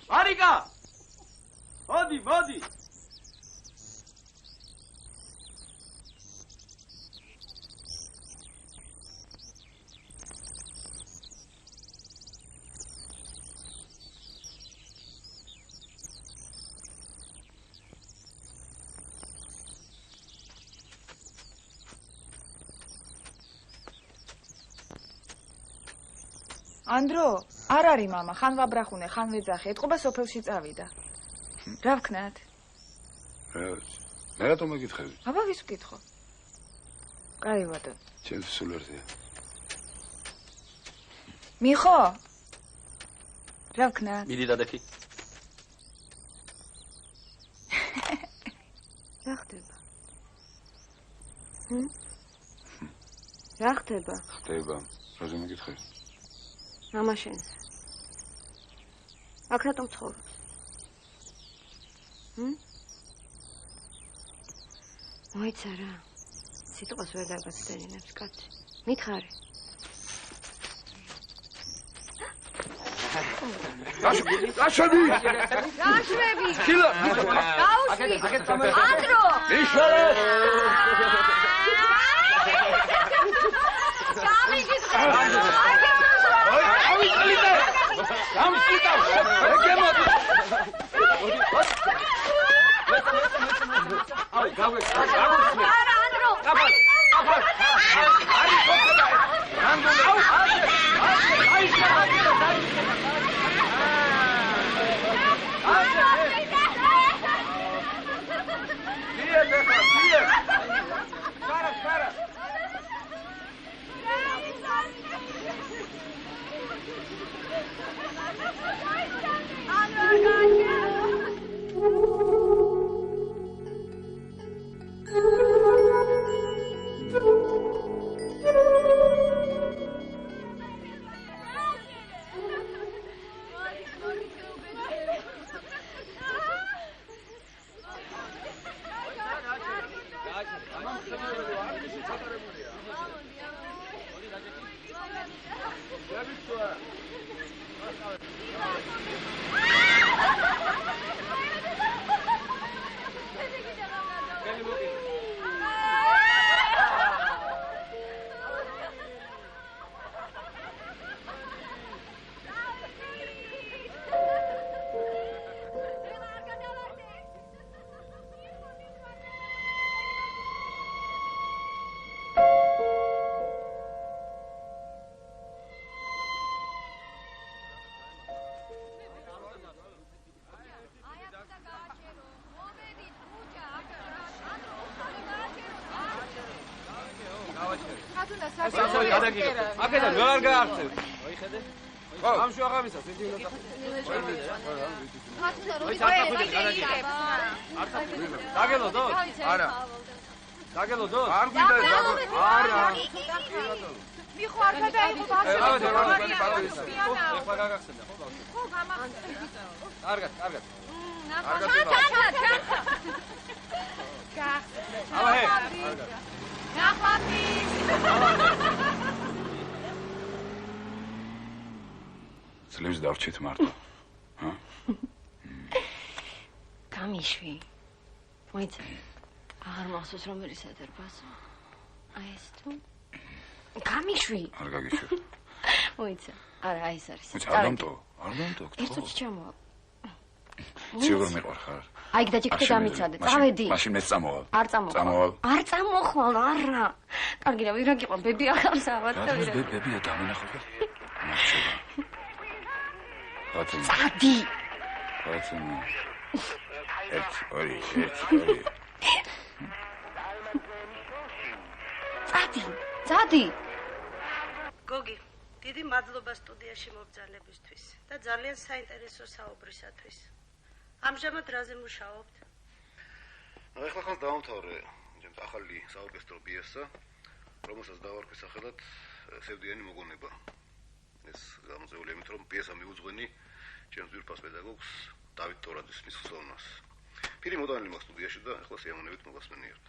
მარიკა! მოდი! ანდრო, არ არის მამა, ხან ვაბრახუნე, ხან ვეძახე, ეთყობა სოფელში წავიდა. რა ვქნათ? მე რატომ მეკითხები? აბა ვის ვკითხო? კაი ვადო. ჩემთვის სულ ერთია. მიხო? რა ვქნათ? მიდი დადექი. რა ხდება? რა ხდება? ხდება. რაზე მეკითხები? მამა შენს. აქ რატომ ცხოვრობს? მოიცა რა. სიტყვას ვერ დაგაცდენინებს კაცი. მითხარი. გაშვები! შილა! გაუშვი! ანდრო! იშალე! აქედან ვერ გააღწევ. მოიხედე? ამში აღამისას ერთი უნდა. დაგელოდო? არა. დაგელოდო? არ გვიდა არა. მიხო არ გადაიღო ასე. ეხლა გაგახსენდა, ხო? ხო, გამახსენდა. კარგად. ძლებს დავჭით მარტო. ჰა? გამიშვი. მოიცა. აღარ მახსოვს რომელი სადარბას. აი ეს თუ გამიშვი. არ გაგიშვი. მოიცა. არა, აი ეს არის. არ დამტო. ერთო ჩამოვა. ციგურ მეყარხარ. აი დაჭიქრე დამიცადე. წავედი. მაშინ მეც წამოვალ. არ წამოვალ. არ წამოხვალ, არა. კარგი რა, ვირა გიყვა, ბები ახავს ავად და ვირა. რა ბებია დამენახოთ. მართლა. ბატონო. წადი. ბატონო. ერთ, ორი. წადი. გოგი, დიდი მადლობა სტუდიაში მობრძანებისთვის და ძალიან საინტერესო საუბრისათვის. ამჟამად რაზე მუშაობთ? ეხლა ხალხ დაამთავრე ახალი საორკესტრო პიესა, რომელსაც დავარქვი სახელად სევდიანი მოგონება. ეს გამოწვეული იმით, რომ პიესა მიუძღვენი ჩემს ძვირფას პედაგოგს დავით ტორაძის მისხსოვნას. პირი მოდანილი მაქვს სტუდიაში და ეხლა სიამოვნებით მოგასმენიერთ.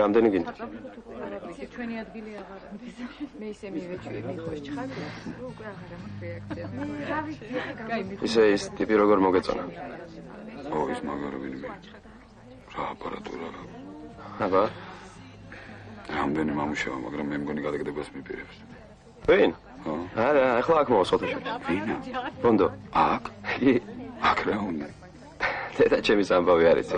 რამდენი გინდა? ჩვენი ადგილი აღარა. მე ისე მივეჭვი ხარ. უკვე აღარა მაქვს რეაქცია. ისე ის ტიპი როგორ მოგეწონა? ის მაგარები მე. რა აპარატურა. აბა, რამდენი მამუშავა, მაგრამ მე მგონი გადაგდებას მიპირებს. ვინ? ხო. არა, ახლა აქ მოვასწროთ. ვინა? ბონდო. აქ? აქ რა უნდა? დედა ჩემის ამბავი არის.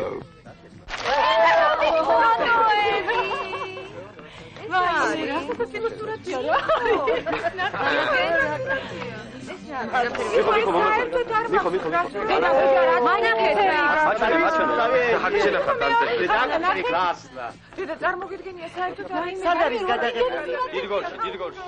დედა წარმოგიდგენია საერთოდ არის სად არის გადაღებული? დიდ გოლში.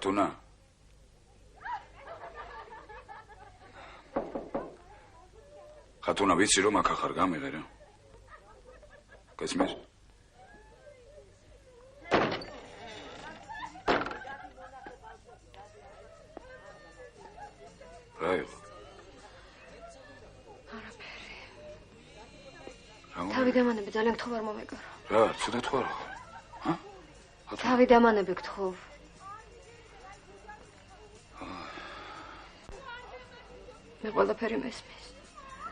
ხათუნა ხათუნა ვიცი რომ აქ ახარ გამიღე რა გესმის რა იყო არაფერი თავი დამანები ძალიან გთხოვ არ მომეგარო რა ცუდად ხო არა თავი დამანები გთხოვ მე ყველაფერი მესმის.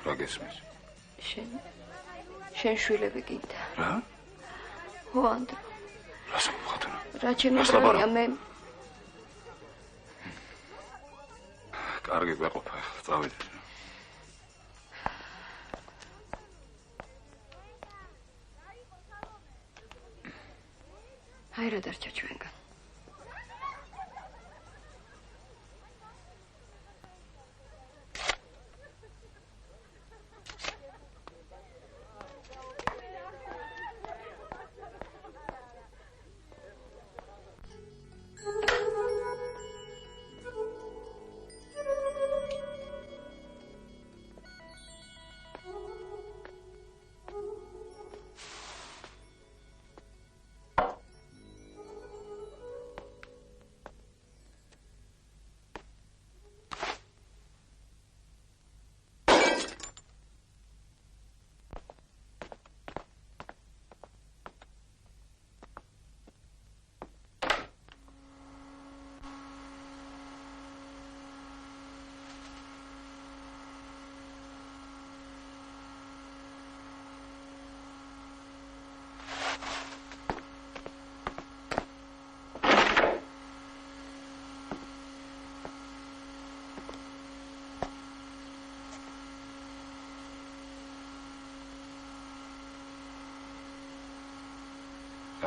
რა გესმის? შენ შვილები გინდა. რა? ხო, ანდრო. რა სამხატვრო? რა ჩემი დროია მე. კარგი გვეყოფა, წავიდეთ. აი რა დარჩა ჩვენგან.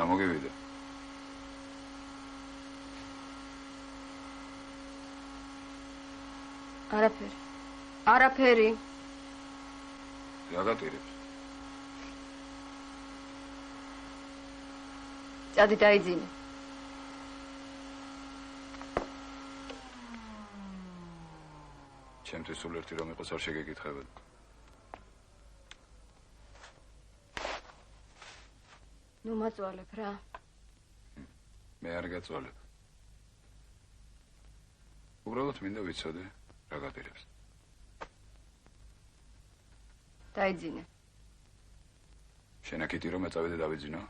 გამოგივიდა. არაფერი. რა გატირებს? წადი დაიძინე. ჩემთვის სულ ერთი რომ იყოს არ შეგეკითხებოდი. ნუ მაწვალებ რა. მე არ გაწვალებ. უბრალოდ მინდა ვიცოდე რა გატირებს. დაიძინე. შენაკითი რომ ეწავიდე დავიძინო?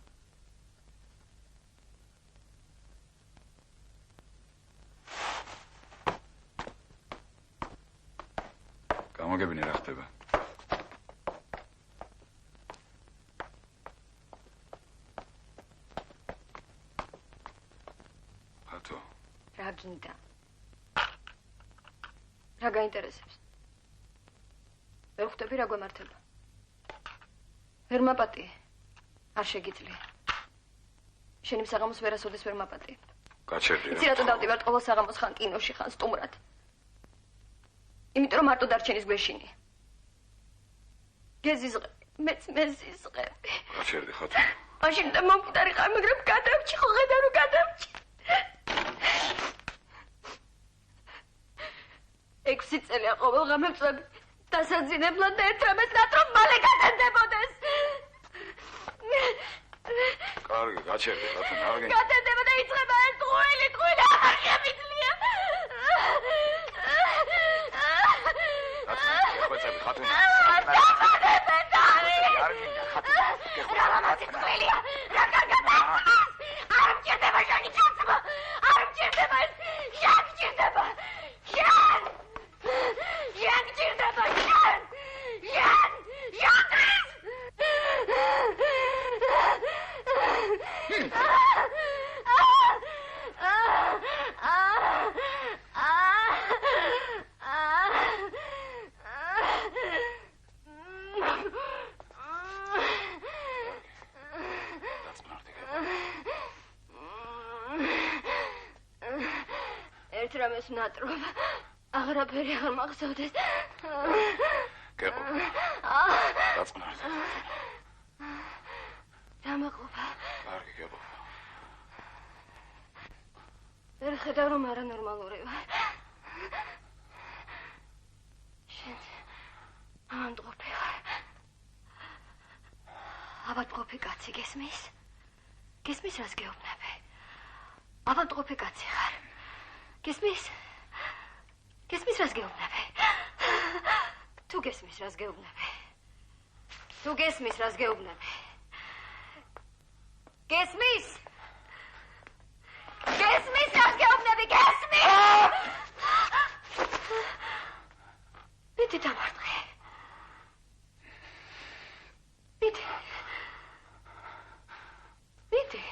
გამოგებინე რა ხდება. ხათო. რა გინდა? რა გაინტერესებს? ვერ ხვდები რა გვემართება. ვერ მაპატიე. არ შეგიძლია. შენი საღამოს ვერასოდეს ვერ მაპატიე. გაჩერდი რა. იცი რატო დავდივარ ყოველ საღამოს ხან კინოში ხან სტუმრად. იმიტომ რომ მარტო დარჩენის გვეშინი. გეზიზღები, მეც მეზიზღები. გაჩერდი ხათო. მაშინ და მომკვდარი ხარ, მაგრამ გადავჭი, ხო ხედავ რომ გადავჭი. 6 წელია ყოველ ღამე წვები დასაძინებლად და ერთამეს ნატრობ მალე გადადებოდეს. კარგი, გაჩერდი ხათო, აღგენ. გადადება და იწყება ეს ტყუილი აღარ შემიძლია. ხვეწები ხათო. ერთრამეს ნატრობ აღარაფერი აღარ მახსოვდეს. გეყო. დაწყნარდი. დამაყობა. კარგი, გეყო. ვერ ხედავ რომ არანორმალური ვარ. შენ ავადმყოფი ვარ. ავადმყოფი კაცი გესმის? გესმის რას გეუბნები? ავადმყოფი კაცი ხარ. გესმის? გესმის რას გეუბნები? თუ გესმის რას გეუბნები? თუ გესმის რას გეუბნები? გესმის? გესმის რას გეუბნები? გესმის? მიდი დამარტყე. მიდი. მიდი.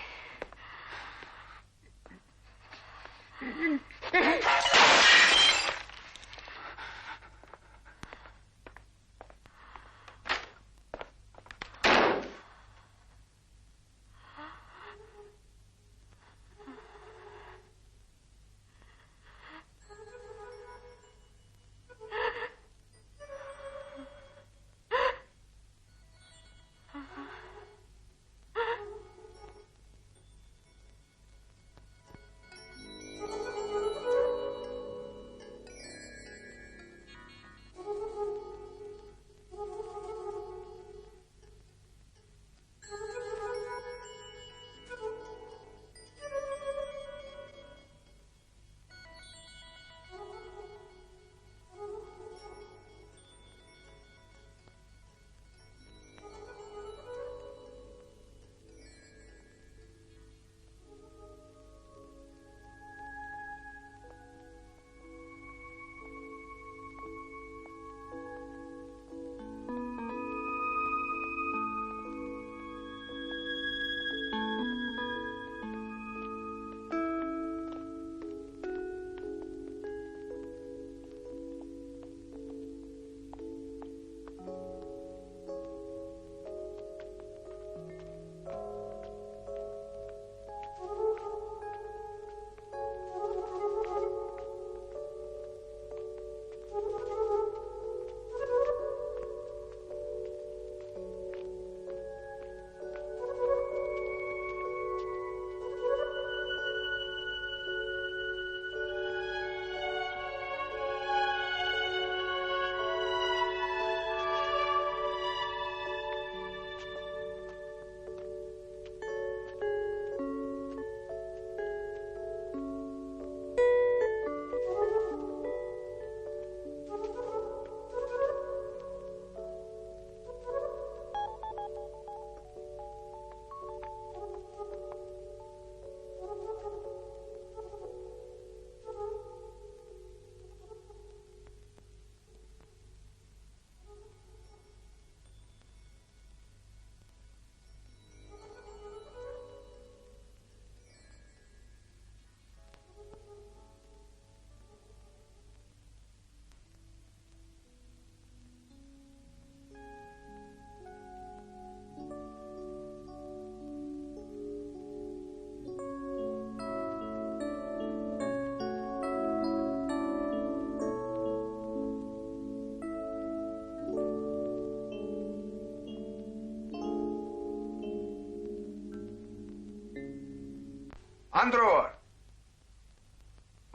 ანდრო ვარ.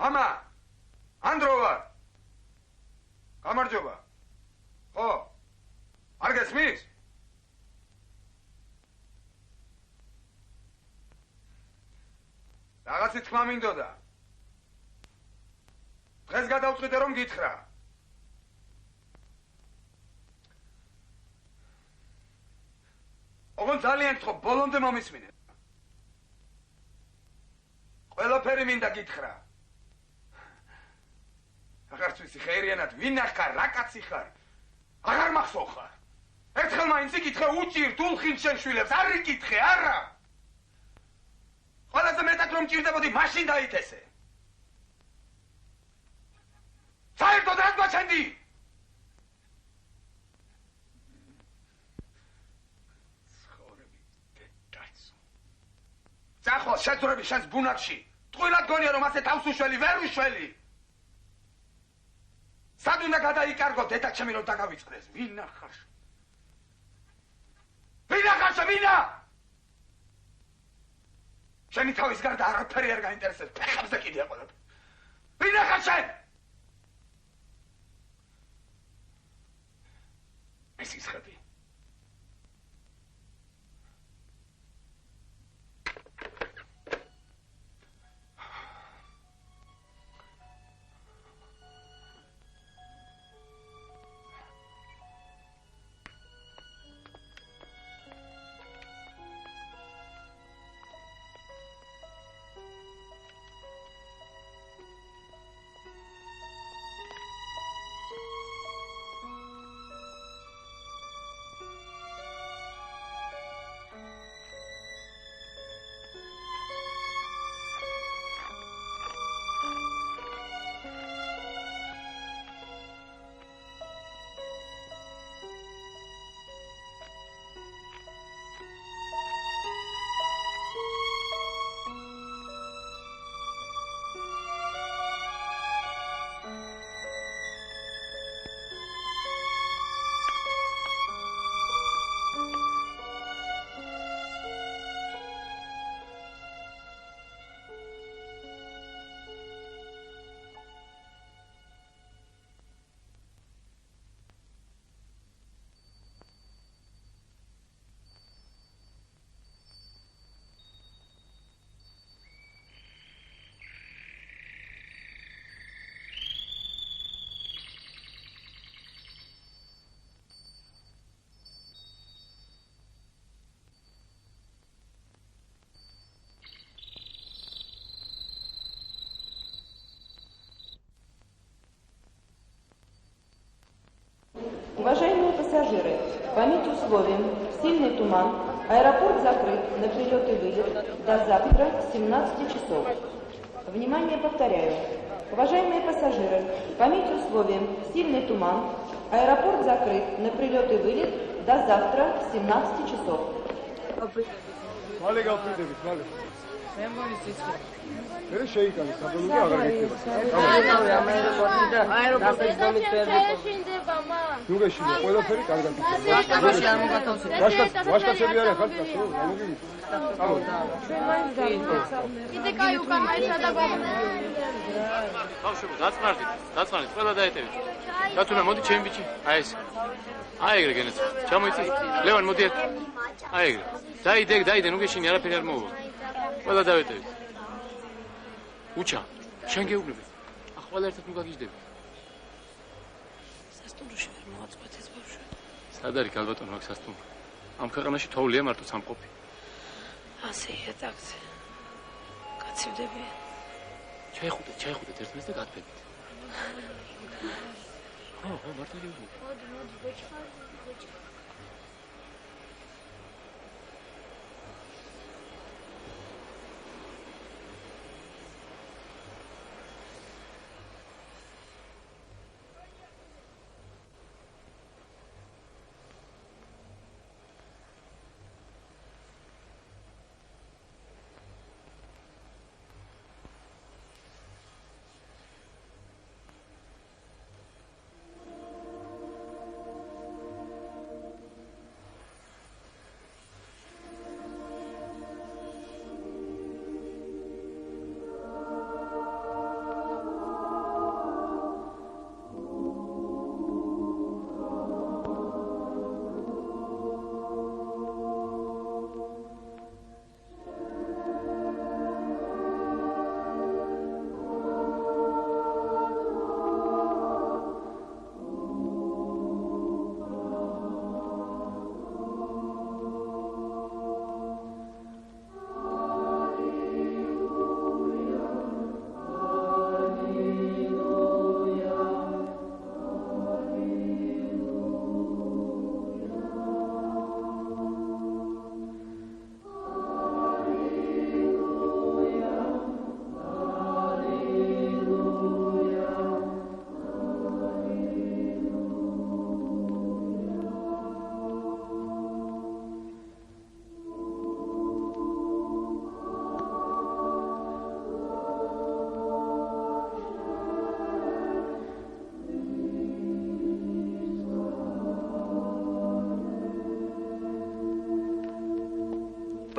მამა, ანდრო ვარ. გამარჯობა. ხო? არ გესმის? რაღაცი თქმა მინდოდა. დღეს გადავწყვიტე რომ გითხრა. ოღონდ ძალიან გთხოვ, ბოლომდე მომისმინე. ყველაფერი მინდა გითხრა. აღარც ვიცი ხეირიანად ვინ ახარ, რა კაცი ხარ? აღარ მახსოვ ხარ. ერთხელ მაინც იკითხე უჭირ დულხინ შენ შვილებს, არ იკითხე, არა. ყველაზე მეტად რომ ჭირდებოდი, მაშინ დაითესე. საერთოდ რას გვაჩენდი? წახვალ შეძრები შენს ბუნაგში. ტყუილად გონია რომ ასე თავს უშველი, ვერ უშველი. სად უნდა გადაიკარგო დედა ჩემი რომ დაგავიწყდეს? ვინა ხარ? ვინა ხარ? ვინა? შენი თავის გარდა არაფერი არ გაინტერესებს. ფეხებზე კიდე ყველაფერი. ვინა ხარ შენ? ეს ის ხეთი. Уважаемые пассажиры, память условиям, сильный туман, аэропорт закрыт на прилет и вылет до завтра 17 часов. Внимание, повторяю. Уважаемые пассажиры, память условиям, сильный туман, аэропорт закрыт на прилет и вылет до завтра 17 часов. Mere şey kaldı, sabırlı bir ara gitti. Nuga şimdi, koyda feri kaldı. Başka seviye kaldı. Tamam. İde kayu kamaysa da baba. Bavşu, datsmardi, ყველა დაეტევით. დათუნა, მოდი ჩემი ბიჭი. აი ეს. აი ეგრე გენეც. ჩამოიცი. ლევან, მოდი ერთ. აი ეგრე. დაიდე, ნუ გეშინი არაფერი არ მოუვა. ყველა დავეტევით. უჩა, შენ გეუბნები. ახლა ყველა ერთად ნუ გაგიждები. სასტუმროში ვერ მოვაწყვეთ ეს ბავშვი. სად არის გალბატონო აქ სასტუმრო? ამ ქვეყანაში თოვლია მარტო სამყოფი. ასეა ტაქსი. კაცივდებიან. ჩაიხუტეთ ერთმანეთს და გადფეთით. ხო, მართლა გეუბნები. მოდი, ბოჭი.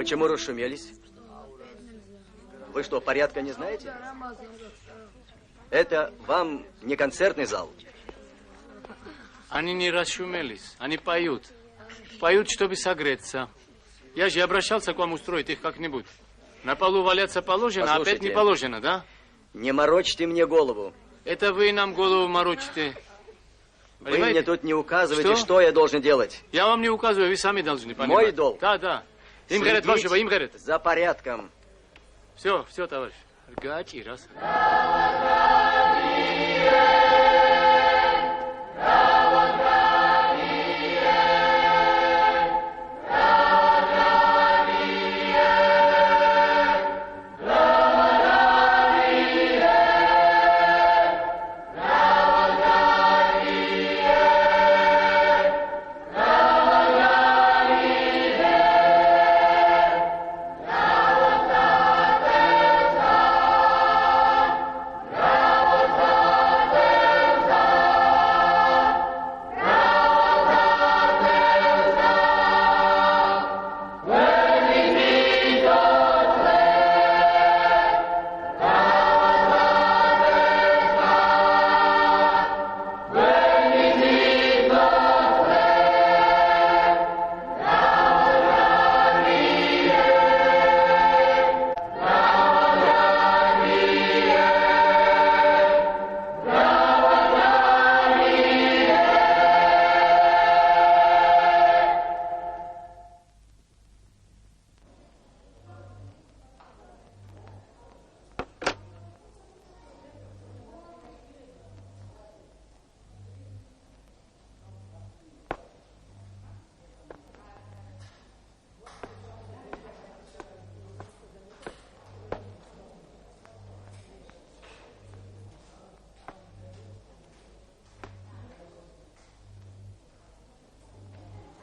Почему расшумелись? Вы что, порядка не знаете? Это вам не концертный зал. Они не расшумелись, они поют. Поют, чтобы согреться. Я же обращался к вам устроить их как-нибудь. На полу валяться положено, а опять не положено, да? Не морочьте мне голову. Это вы нам голову морочите. Вы мне тут не указываете, что я должен делать. Я вам не указываю, вы сами должны понимать. Мой долг. Да. Им говорят вашего, им говорят. За порядком. Все, товарищ. Гачи, раз.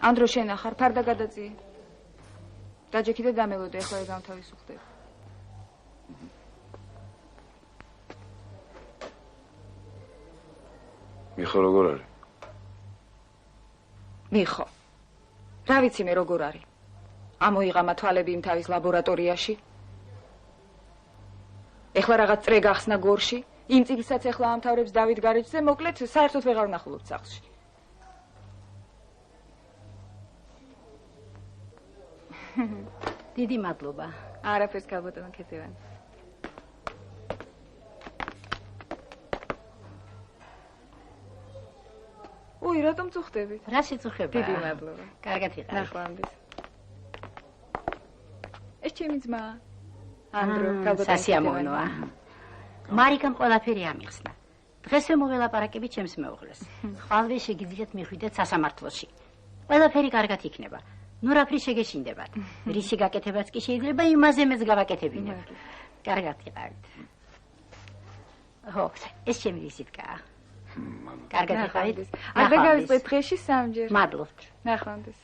ანდრო შენ ახარ ფარდა გადაწიე. დაჯექი და დამელოდე, ახლა ეგ გამთავისუფლდები. მიხო როგორ არის? მიხო. რა ვიცი მე როგორ არის? ამოიღამა თვალები იმ თავის ლაბორატორიაში. ეხლა რაღაც წრე გახსნა გორში, იმ წიგნსაც ეხლა ამთავრებს დავით გარეჯზე, მოკლედ საერთოდ ვეღარ ვნახულობთ სახლში. დიდი მადლობა. არაფერს გაბატონო ქეთევანი. ой, რატომ წუხდები? რა სიწუხება? დიდი მადლობა. კარგად იყავი. ნახვამდის. ეს ჩემი ძმა. ანდრო, გაბატონო. სასიამოვნოა. მარიკამ ყველაფერი ამიხსნა. დღესვე მოველაპარაკები ჩემს მეუღლეს. ხვალვე შეგიძლიათ მიხვიდეთ სასამართლოში. ყველაფერი კარგად იქნება. ნუ რაფრი შეგეშინდებათ. რისი გაკეთებაც კი შეიძლება იმაზე მეც გავაკეთებინებ. კარგად იყავით. ხო, ეს ჩემი ვიზიტკაა. კარგად იყავით. ადრე გავიწყეთ დღეში სამჯერ. მადლობთ. ნახვამდის.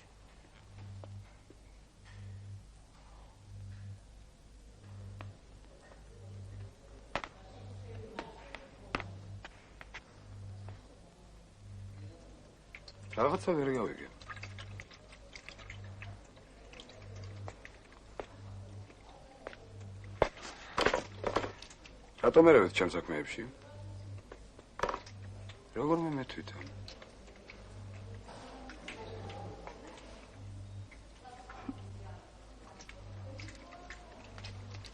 რაღაცა ვერ გავიგე. რატომ ერევით ჩემ საქმეებში? როგორ მე თვითონ?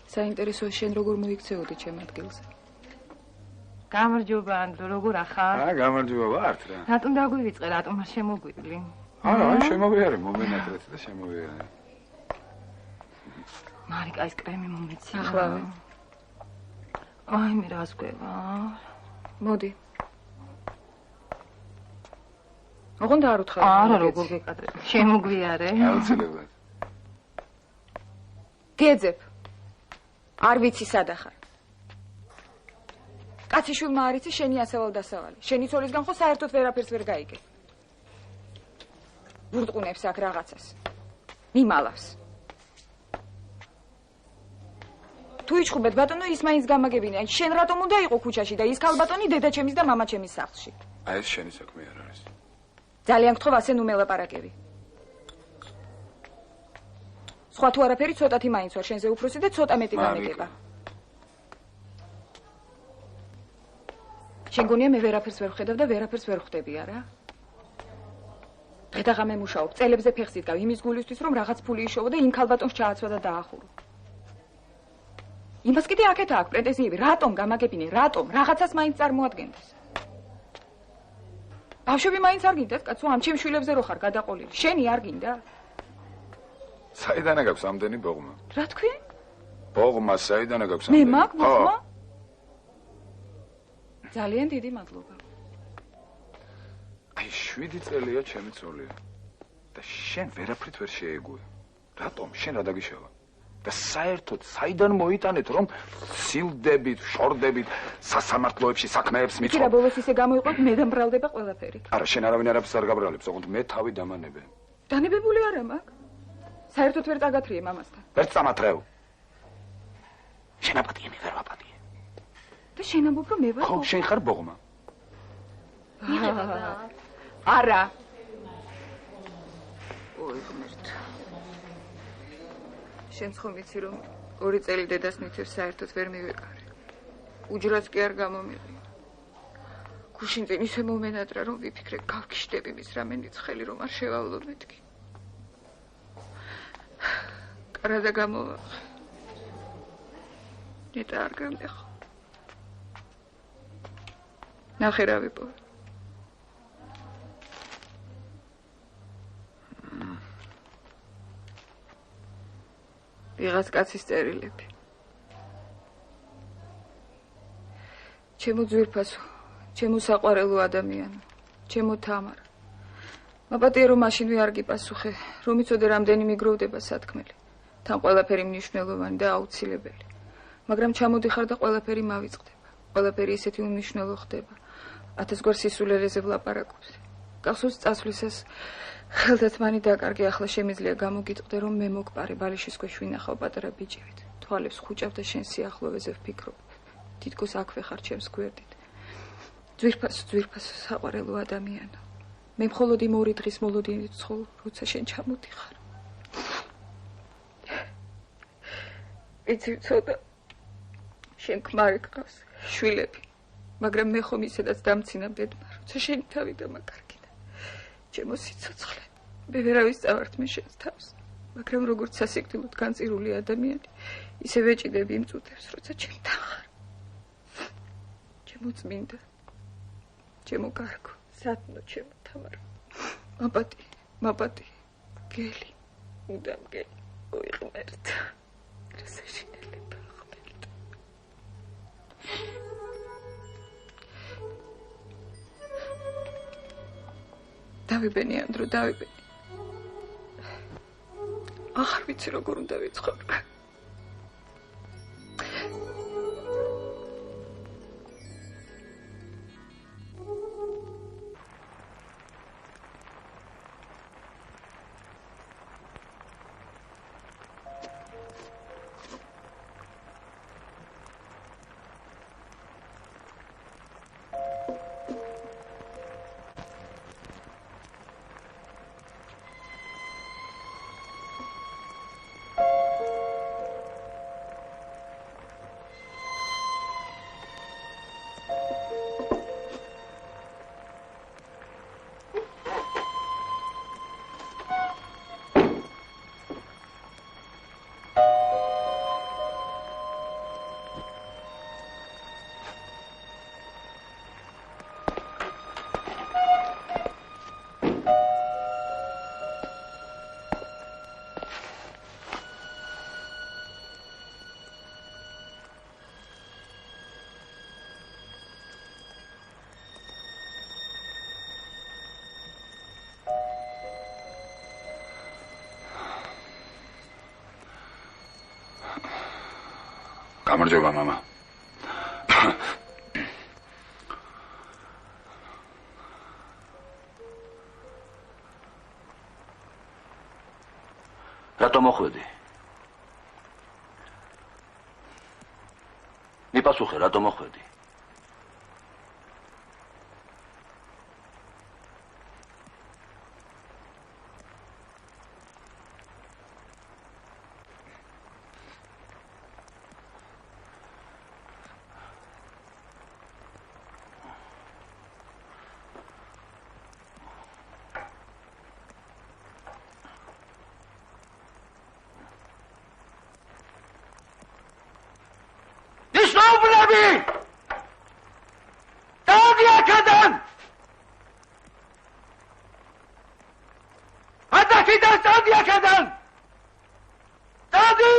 საინტერესოა შენ როგორ მოიქცეოდი ჩემ ადგილზე? გამარჯობა ანდრო, როგორ ახარ? გამარჯობა ვართ რა. რატომ დაგვივიწყე, რატომ არ შემოგვივლი? შემოვიარე მომენატრეთ და შემოვიარე. მარიკა ეს კრემი მომეცია. ახლავე. აი მე რას გვევა? მოდი. ოღონდ არ უთხარ. არა, როგორ გეკადრე. შემოგვიარე. აუცილებლად. გეძებ. არ ვიცი სად ახარ. კაციშვილმა არ იცი შენი ასევალ დასავალი. შენი ცოლისგან ხო საერთოდ ვერაფერს ვერ გაიგე. ვურტყუნებს აქ რაღაცას. მიმალავს. თუ იჩხუბეთ ბატონო ის მაინც გამაგებინე. შენ რატომ უნდა იყო ქუჩაში და ის ქალბატონი დედაჩემის და მამაჩემის სახლში? აი ეს შენი საქმე არ არის. ძალიან გთხოვ ასე ნუ მელაპარაკები. სხვა თუ არაფერი ცოტათი მაინც ვარ შენზე უფროსი და ცოტა მეტი განეკება. შენ გონია მე ვერაფერს ვერ ვხედავ და ვერაფერს ვერ ხვდები არა? დღე-დაღამე მუშაობ, წელებზე ფეხს იდგავ იმის გულისთვის რომ რაღაც ფული იშოვო და იმ ქალბატონს ჩააცვა და დაახურო. იმას კიდე აქეთ აქვს პრეტენზიები, რატომ გამაგებინე, რატომ რაღაცას მაინც წარმოადგენდეს. ბავშვები მაინც არ გინდათ, კაცო, ამ ჩემ შვილებზე რო ხარ გადაყოლილი. შენი არ გინდა? საიდან აქვს ამდენი ბოღმა? რა თქვი? ბოღმა საიდან აქვს მე ამდენი? მაგ ბოღმა? ძალიან დიდი მადლობა. აი 7 წელია ჩემი ცოლია. და შენ ვერაფრით ვერ შეეგუე. რატომ? შენ რა დაგიშავა? და საერთოდ საიდან მოიტანეთ რომ სილდებით, შორდებით, სასამართლოებში საქმეებს მიწვევ? ირა ბოლოს ისე გამოიყვანთ მე დამბრალდება ყველაფერი. არა, შენ არავინ არაფერს არ გაბრალებს, ოღონდ მე თავი დამანებე. დანებებული არა მაგ. საერთოდ ვერ წაგათრიე მამასთან. ვერ წამათრევ. შენ აპატიე მე ვერ ვაპატიე. და შენ ამბობ რომ მე ვარ? ხო, შენ ხარ ბოღმა. არა. ოი ღმერთო. შენ ხომ იცი რომ 2 წელი დედას ნიჩებს საერთოდ ვერ მივეკარე. უჯრაც კი არ გამომიღია. გუშინ წინ ისე მომენატრა რომ ვიფიქრე გავგიშდები მის რამენიც ხელი რომ არ შევავლო მეთქი. კარადა გამოვახე. ნეტა არ გამეხო. ნახე რა ვიპოვე. ვიღაც კაცის წერილები. ჩემო ძვირფასო, ჩემო საყვარელო ადამიანო, ჩემო თამარა. მაპატიე რომ მაშინვე არ გიპასუხე, რომ იცოდე რამდენი მიგროვდება სათქმელი. თან ყველაფერი მნიშვნელოვანი და აუცილებელი. მაგრამ ჩამოდიხარ და ყველაფერი მავიწყდება. ყველაფერი ისეთი უმნიშვნელო ხდება. 1000 გვარ სისულელეზე ვლაპარაკობს. გახსოვს წასვლისას ხელდათმანი დაკარგე, ახლა შემიძლია გამოგიტყდე რომ მე მოგპარე ბალიშის ქვეშ ვინახავ პატარა ბიჭებით. თვალებს ხუჭავ და შენ სიახლოვეზე ვფიქრობ. თითქოს აქვე ხარ ჩემს გვერდით. ძვირფასო საყვარელო ადამიანო. მე მხოლოდ იმ 2 დღის მოლოდინით ვცხოვ, როცა შენ ჩამოდიხარ. იცი ცოტა შენ ქმარი გყავს, შვილები. მაგრამ მე ხომ ისედაც დამცინა ბედმა, როცა შენი თავი დამაკარგინა. ჩემო სიცოცხლე, მე ვერავის წავართ მე შენს თავს. მაგრამ როგორც სასიკვდილოდ განწირული ადამიანი, ისე ვეჭიდები იმ წუთებს, როცა ჩემთან ხარ. ჩემო წმინდა, ჩემო კარგო, სათნო, ჩემო თამარა. მაპატი, გელი, მუდამ გელი, ოი ღმერთო. რა საშინელება, ღმერთო. დავიბენი ანდრო, დავიბენი. აღარ ვიცი როგორ უნდა ვიცხოვრე. გამარჯობა მამა. რატომ მოხვედი? მიპასუხე, რატომ მოხვედი? დადი! დადი აქედან! ადაკიდან დადი აქედან! დადი!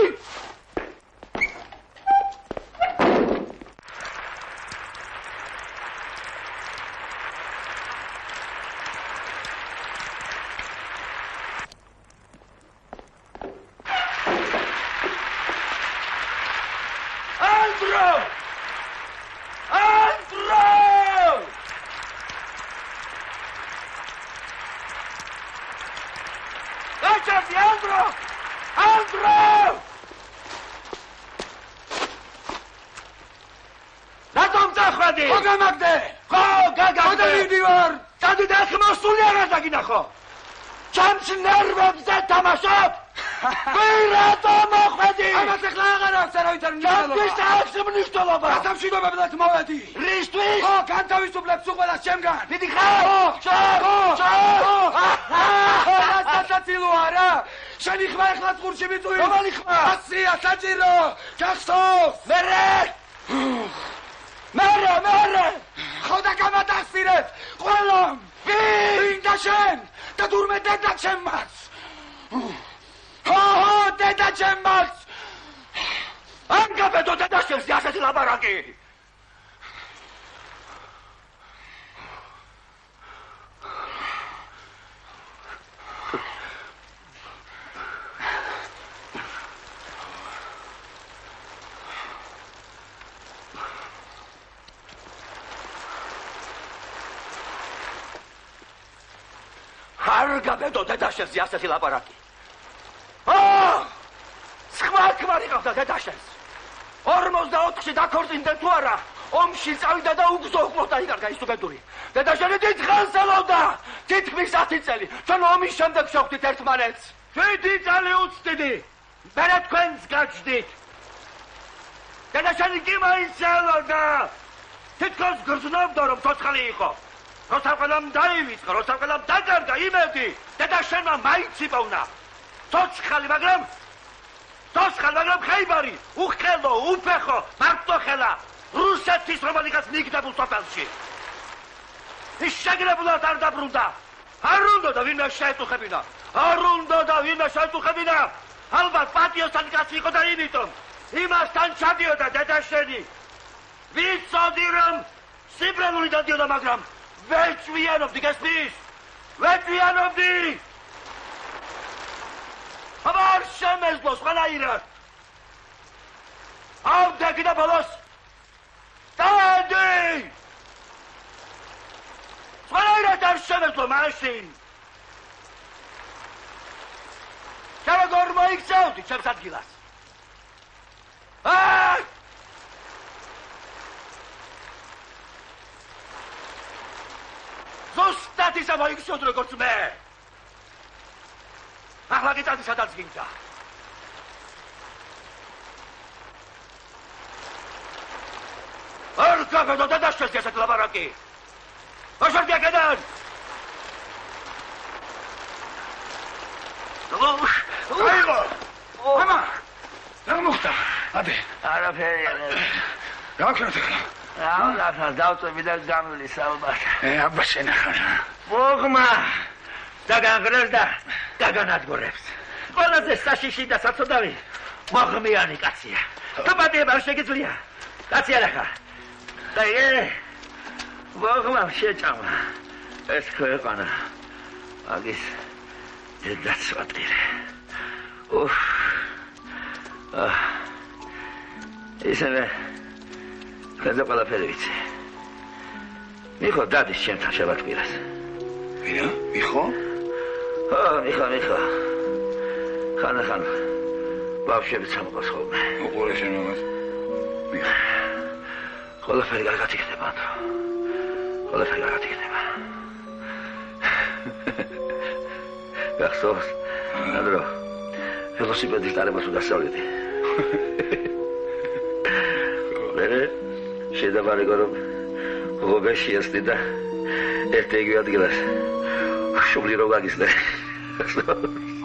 გაბედო დედაშენს ასეთი ლაპარაკი. სხვაქმარი ყავდა დედაშენს. 44-ში დაქორწინდნენ თუ არა, ომში წავიდა და უგზო-უგლოდ დაიკარგა ის უკედური. დედაშენი დიდხანს ელოდა, თითქმის 10 წელი. ჩვენ ომის შემდეგ შევხვდით ერთმანეთს. 7 წელი უცდიდი. მერე თქვენს გაჩდით. დედაშენი კი მაინც ელოდა. თითქოს გრძნობდა რომ ცოცხალი იყო. როცა ყველამ დაივიწყა, როცა ყველამ დაკარგა იმედი, დედაშენმა მაინც იპოვნა. ცოცხალი, მაგრამ ხაიბარი, უხელო, უფეხო, მარტოხელა, რუსეთის რომანიკას მიგდებულ სოფელში. ის შეგრებულად არ დაბრუნდა. არ უნდა და ვინმე შეეტუხებინა. არ უნდა და ვინმე შეეტუხებინა. ალბათ პატიოსთან კაცი იყო და იმიტომ იმასთან ჩადიოდა დედაშენი. ვიცოდი რომ სიბრელული დადიოდა, მაგრამ ვეჭვიანობდი, გესმის? ვეჭვიანობდი! აბა არ შემეძლოს ყველაირად. ავდეგი და ბოლოს დადი! ყველაირად არ შემეძლო მაშინ. შევეგორ მოიქცევდი ჩემს ადგილას. ზუსტად ისა მოიქცევდი როგორც მე. ახლა გიწადი სადაც გინდა. არ გაბედო დედაშენს ესეთი ლაპარაკი. ვაშორდი აქედან. აიღო. მამა, რა მოხდა? ადე. არაფერი. რა გქონდა ახლა? რა დავწევი და გამივლის ალბათ. აბა შენახა. მოგმა. დაგანგრევს და დაგანადგურებს. ყველაზე საშიში და საწოდავი მაღმიანი კაცია. თბადიება არ შეგიძლია. კაცი არა ხარ. და მაღმამ შეჭამა. ეს ქვეყანა. აგის დედაცვატირე. ისევე ხეზე ყველაფერი ვიცი. მიხო დადის ჩემთან შევატკბილას. ვინა? მიხო? მიხო. ხან ბავშვები სამყავს ხოლმე. უყურე შენ მაგას. მიხო. ყველაფერი კარგად იქნება, ანდრო. ყველაფერი კარგად იქნება. გახსოვს, ანდრო. ველოსიპედის დარებას უდასწავლეთი. მერე შედაბარეგო რომ ღობეში ასდი და ერთ-ერთი ადგილას შუბლი რო გაგისდე.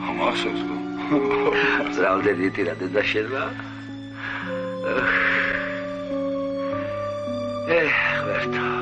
ამასოც გო. ზრავდები ტირადე და შევა. ღმერთო.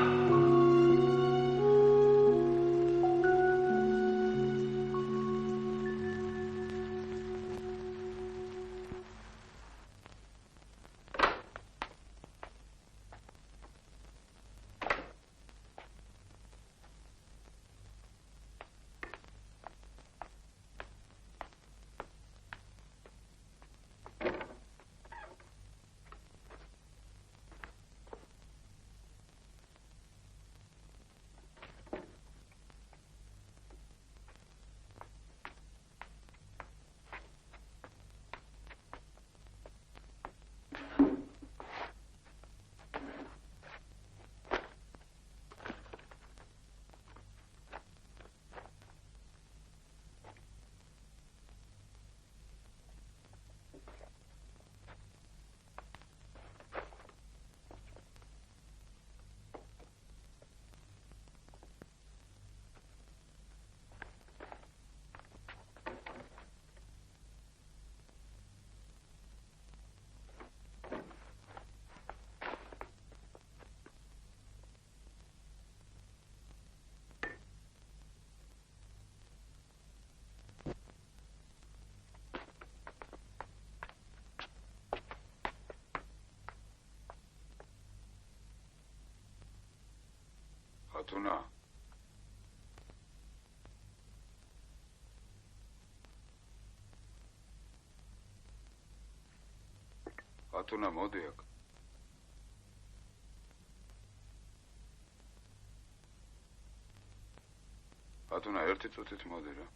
ხათუნა ხათუნა მოდი აქ ხათუნა ერთი წუთით მოდი რა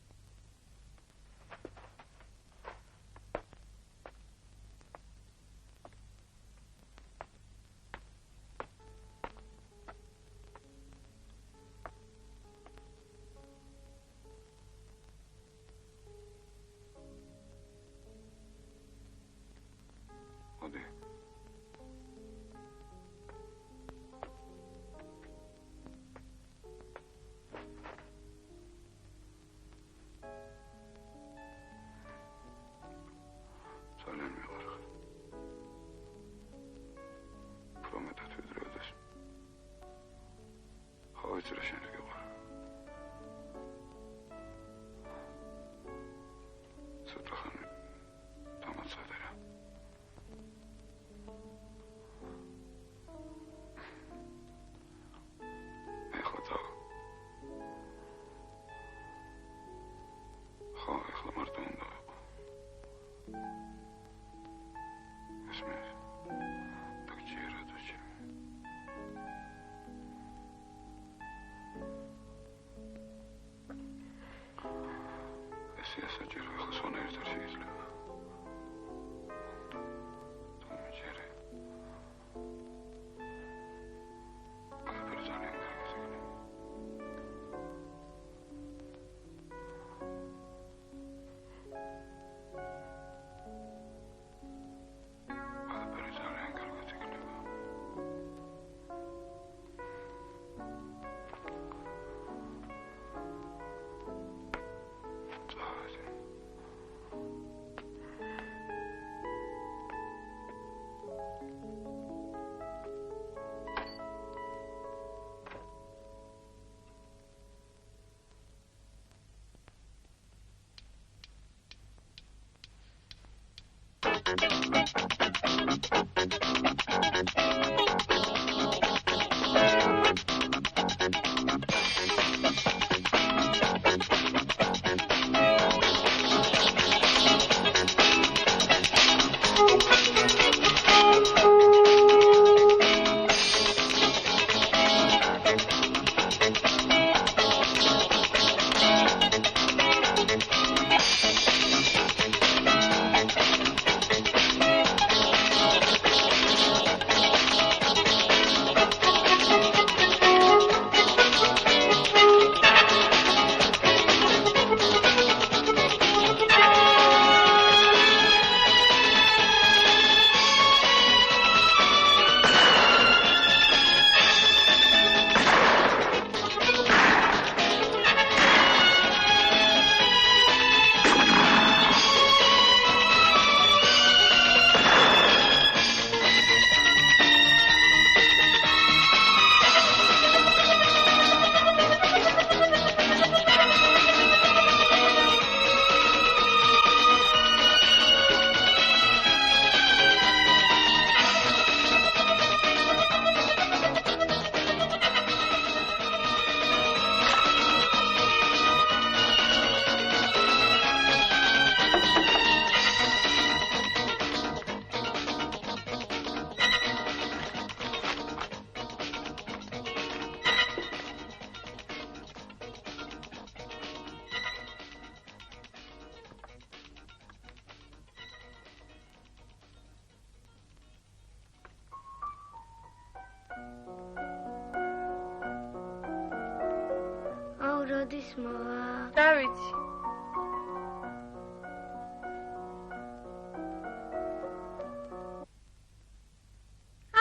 როდის მოვა? რა ვიცი.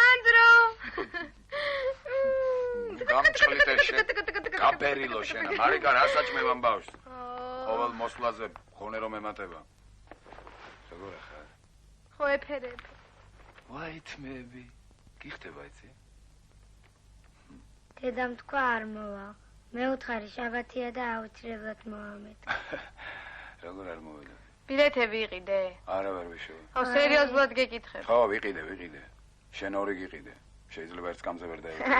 ანდრო! გამჭყლიტე შენ. გაბერილო შენ. მარიკა რა საჭმევან ბავშვს? ყოველ მოსვლაზე ხონე რომ ემატება. როგორ ხარ? ხო ეფერებ. ვაითმები. გიხდება იცი? დედამ თქვა არ მოვა. მეუთხარი შაბათია და აუცილებლად მოვამეთ. როგორ არ მოვედა? ბილეთები იყიდე? არა ვერ ვიშოვე. ხო სერიოზულად გეკითხებ. ხო ვიყიდე. შენ ორი გიყიდე. შეიძლება ერთ კამზე ვერ დაიწყო.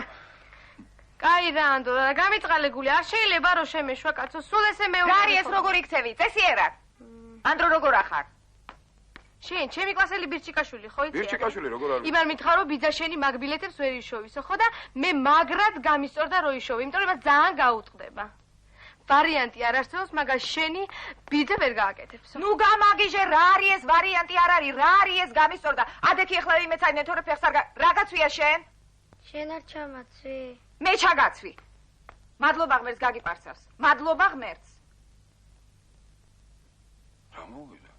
კაი რა ანდრო, გამიწყალე გული, არ შეიძლება რომ შემეშვა კაცო, სულ ესე მე რა არის ეს როგორ იქცევი? წესიერად. ანდრო როგორ ახარ? შენ, ჩემი კლასელი ბირჩიკაშვილი, ხო იცი? ბირჩიკაშვილი როგორ არის? იმან მითხრა რომ ბიძა შენი მაგ ბილეთებს ვერ იშოვისო, ხო და მე მაგრად გამისწორდა რომ იშოვი, იმიტომ რომ ძალიან გაუტყდება. ვარიანტი არ არსებობს, მაგრამ შენი ბიძა ვერ გააკეთებს. ნუ გამაგიჟე, რა არის ეს ვარიანტი არ არის, რა არის ეს გამისწორდა. ადექი ახლა იმეცაინე თორე ფეხს არ რა გაცვია შენ? შენ არ ჩამაცვი? მე ჩაგაცვი. მადლობა ღმერთს გაგიპარცავს. მადლობა ღმერთს. რა მოვიდა?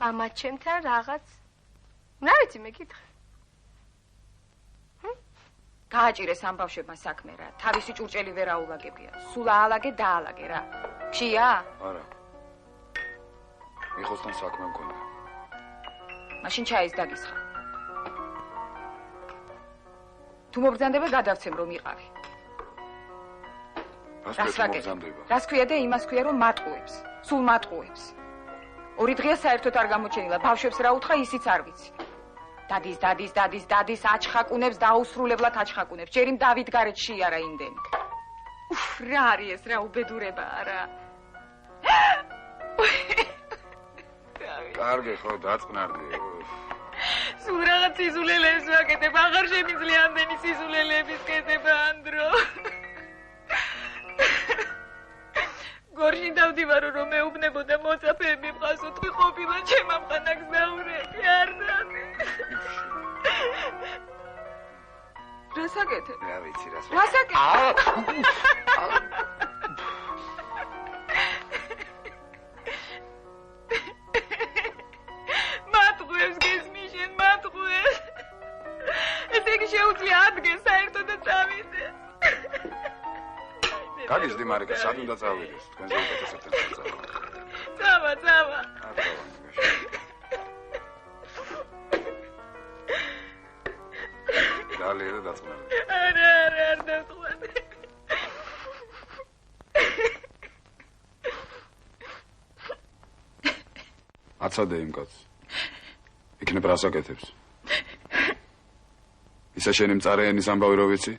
მამა ჩემთან რაღაც. რა ვიცი მეკითხე. გააჭირეს ამ ბავშვებმა საქმე რა. თავისი ჭურჭელი ვერ აულაგებია. სულ აალაგე დაალაგე რა. ხია? არა. მიხოსთან საქმე მქონდა. მაშინ ჩაის დაგისხა. თუ მობრძანდება გადავცემ რომ იყავი. რას მობრძანდება? რას ქვია და იმას ქვია რომ მატყუებს. სულ მატყუებს. ორი დღეა საერთოდ არ გამოჩენილა. ბავშვებს რა უთხრა ისიც არ ვიცი. დადის აჩხაკუნებს დაუსრულებლად აჩხაკუნებს. ჯერ იმ დავით გარეჩში არა იმდენი. უფ, რა არის ეს რა უბედურებაა რა. კარგი ხო დაწყნარდი. სულ რაღაც სიზულელებს ვაკეთებ, აღარ შემიძლია ამდენი სიზულელების კეთება ანდრო. გორში დავდივარო რომ მეუბნებოდა მოწაფეები მყავს უთქვი ყოფილა ჩემ ამხანაკს დაურეკი არ დადი. რა საკეთებ? რა ვიცი რა რა საკეთებ? მატყუებს გესმის შენ მატყუებს. ესე იგი შეუძლია ადგეს საერთოდ და წავიდეს. გაგიჟდი მარიკა, სად უნდა წავიდეს? თქვენზე უკეთესად წავა. წავა. დალე და დაწყნარდი. არ დაწყნარდი. აცადე იმ კაცს. იქნებ რას აკეთებს? ისა შენი მწარე ენის ამბავი რო ვიცი?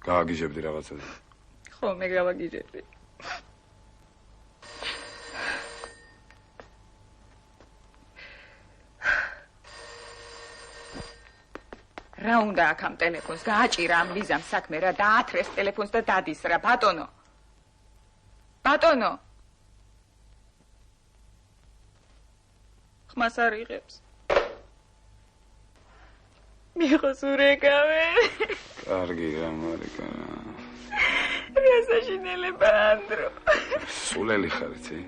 გააგიჟებდი რაღაცაზე. ხო, მე გავაგიჟებდი. რა უნდა აქ ამ ტელეფონს? გააჭირა ამ ლიზამ საქმე რა, დაათრეს ტელეფონს და დადის რა, ბატონო. ხმას არ იღებს. მიხოს ურეკავე. კარგი რა მარიკა. რა საშინელება ანდრო. სულელი ხარ იცი?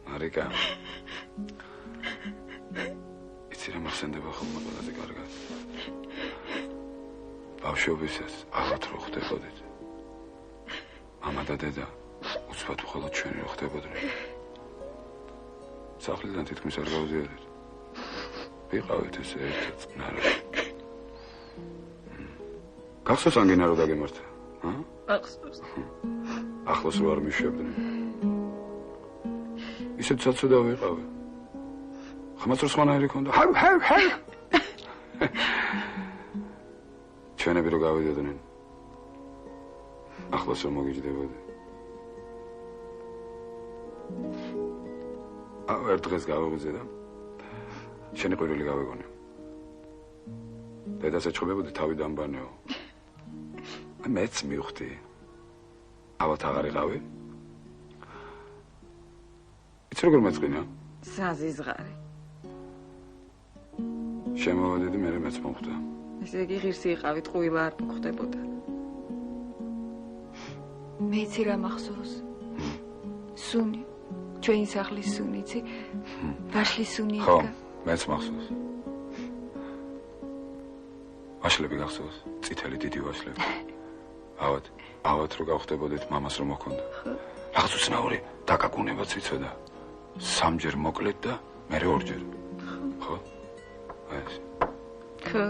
მარიკა. იცი რა მახსენდება ხოლმე ყველაზე კარგად. ბავშვობისას ალბათ რო ხდებოდით. მამა და დედა უცბად უხალოდ ჩვენი რო ხდებოდნენ. სახლიდან თითქმის არ გავდიოდით. ვიყავით ესე ერთად წყნარად. გახსოვს ანგენა რო დაგემართა? გახსოვს. ახლოს რო არ მიშვებდნენ. ისეთ ცაცოდა ვიყავი. ხმაც რო სხვანაირი ქონდა. ჰავ. ჩვენები რო გავიდოდნენ. ახლოს რომ მოგიჯდებოდი. ერთ დღეს გავეღვიძე და შენი ყვირილი გავეგონე. დედას ეჩხუბებოდი თავი დამბანეო. მეც მივხვდი. ალბათ აღარ იყავი. იცი როგორ მეწყინა? საზიზღარი. შემოვედედი, მერე მეც მომხვდა. ესე იგი ღირსი იყავით, ყუილა არ მოგხდებოდა. მე იცი რა მახსოვს? სუნი, ჩვენი სახლის სუნი, იცი? ვაშლის სუნი ხო, იდგა. მეც მახსოვს. ვაშლები გახსოვს? წითელი დიდი ვაშლები. ავად რო გავხდებოდეთ მამას რომ მოქონდა. რაღაც უცნაური დაკაკუნებაც ვიცოდა. სამჯერ მოკლედ და მერე ორჯერ. ხო? ეს. ხო.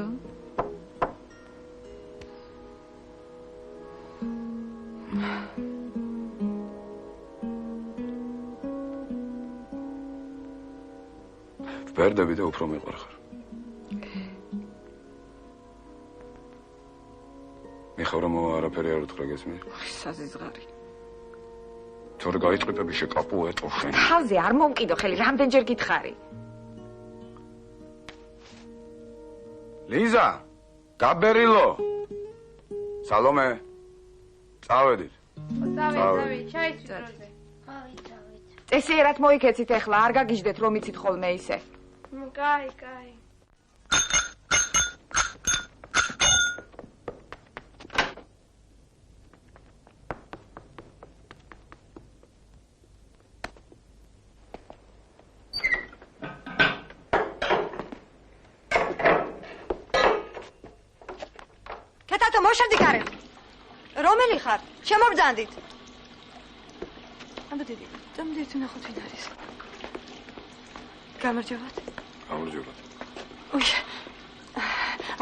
ვბერდები და უფრო მიყვარხარ. მიხარო არაფერი არ უთხრა გესმის? საზიზღარი. თორე გაიტყიპები შეკაპო ეტყო შენ. ხალზე არ მომკიდო ხელი, რამდენჯერ გითხარი? ლიზა, გაბერილო. სალომე. წავედით. წავედით, ჩაიცვით როზე. წესიერად მოიქეცით ახლა, არ გაგიჟდეთ რომ იცით ხოლმე ისე. კაი. კეთათო მოშევდი გარე. რომელი ხარ? შემობრძანდით. აბა დიდი, დამდით ნახოთ ვინ არის. გამარჯობათ. გამარჯობათ. ой.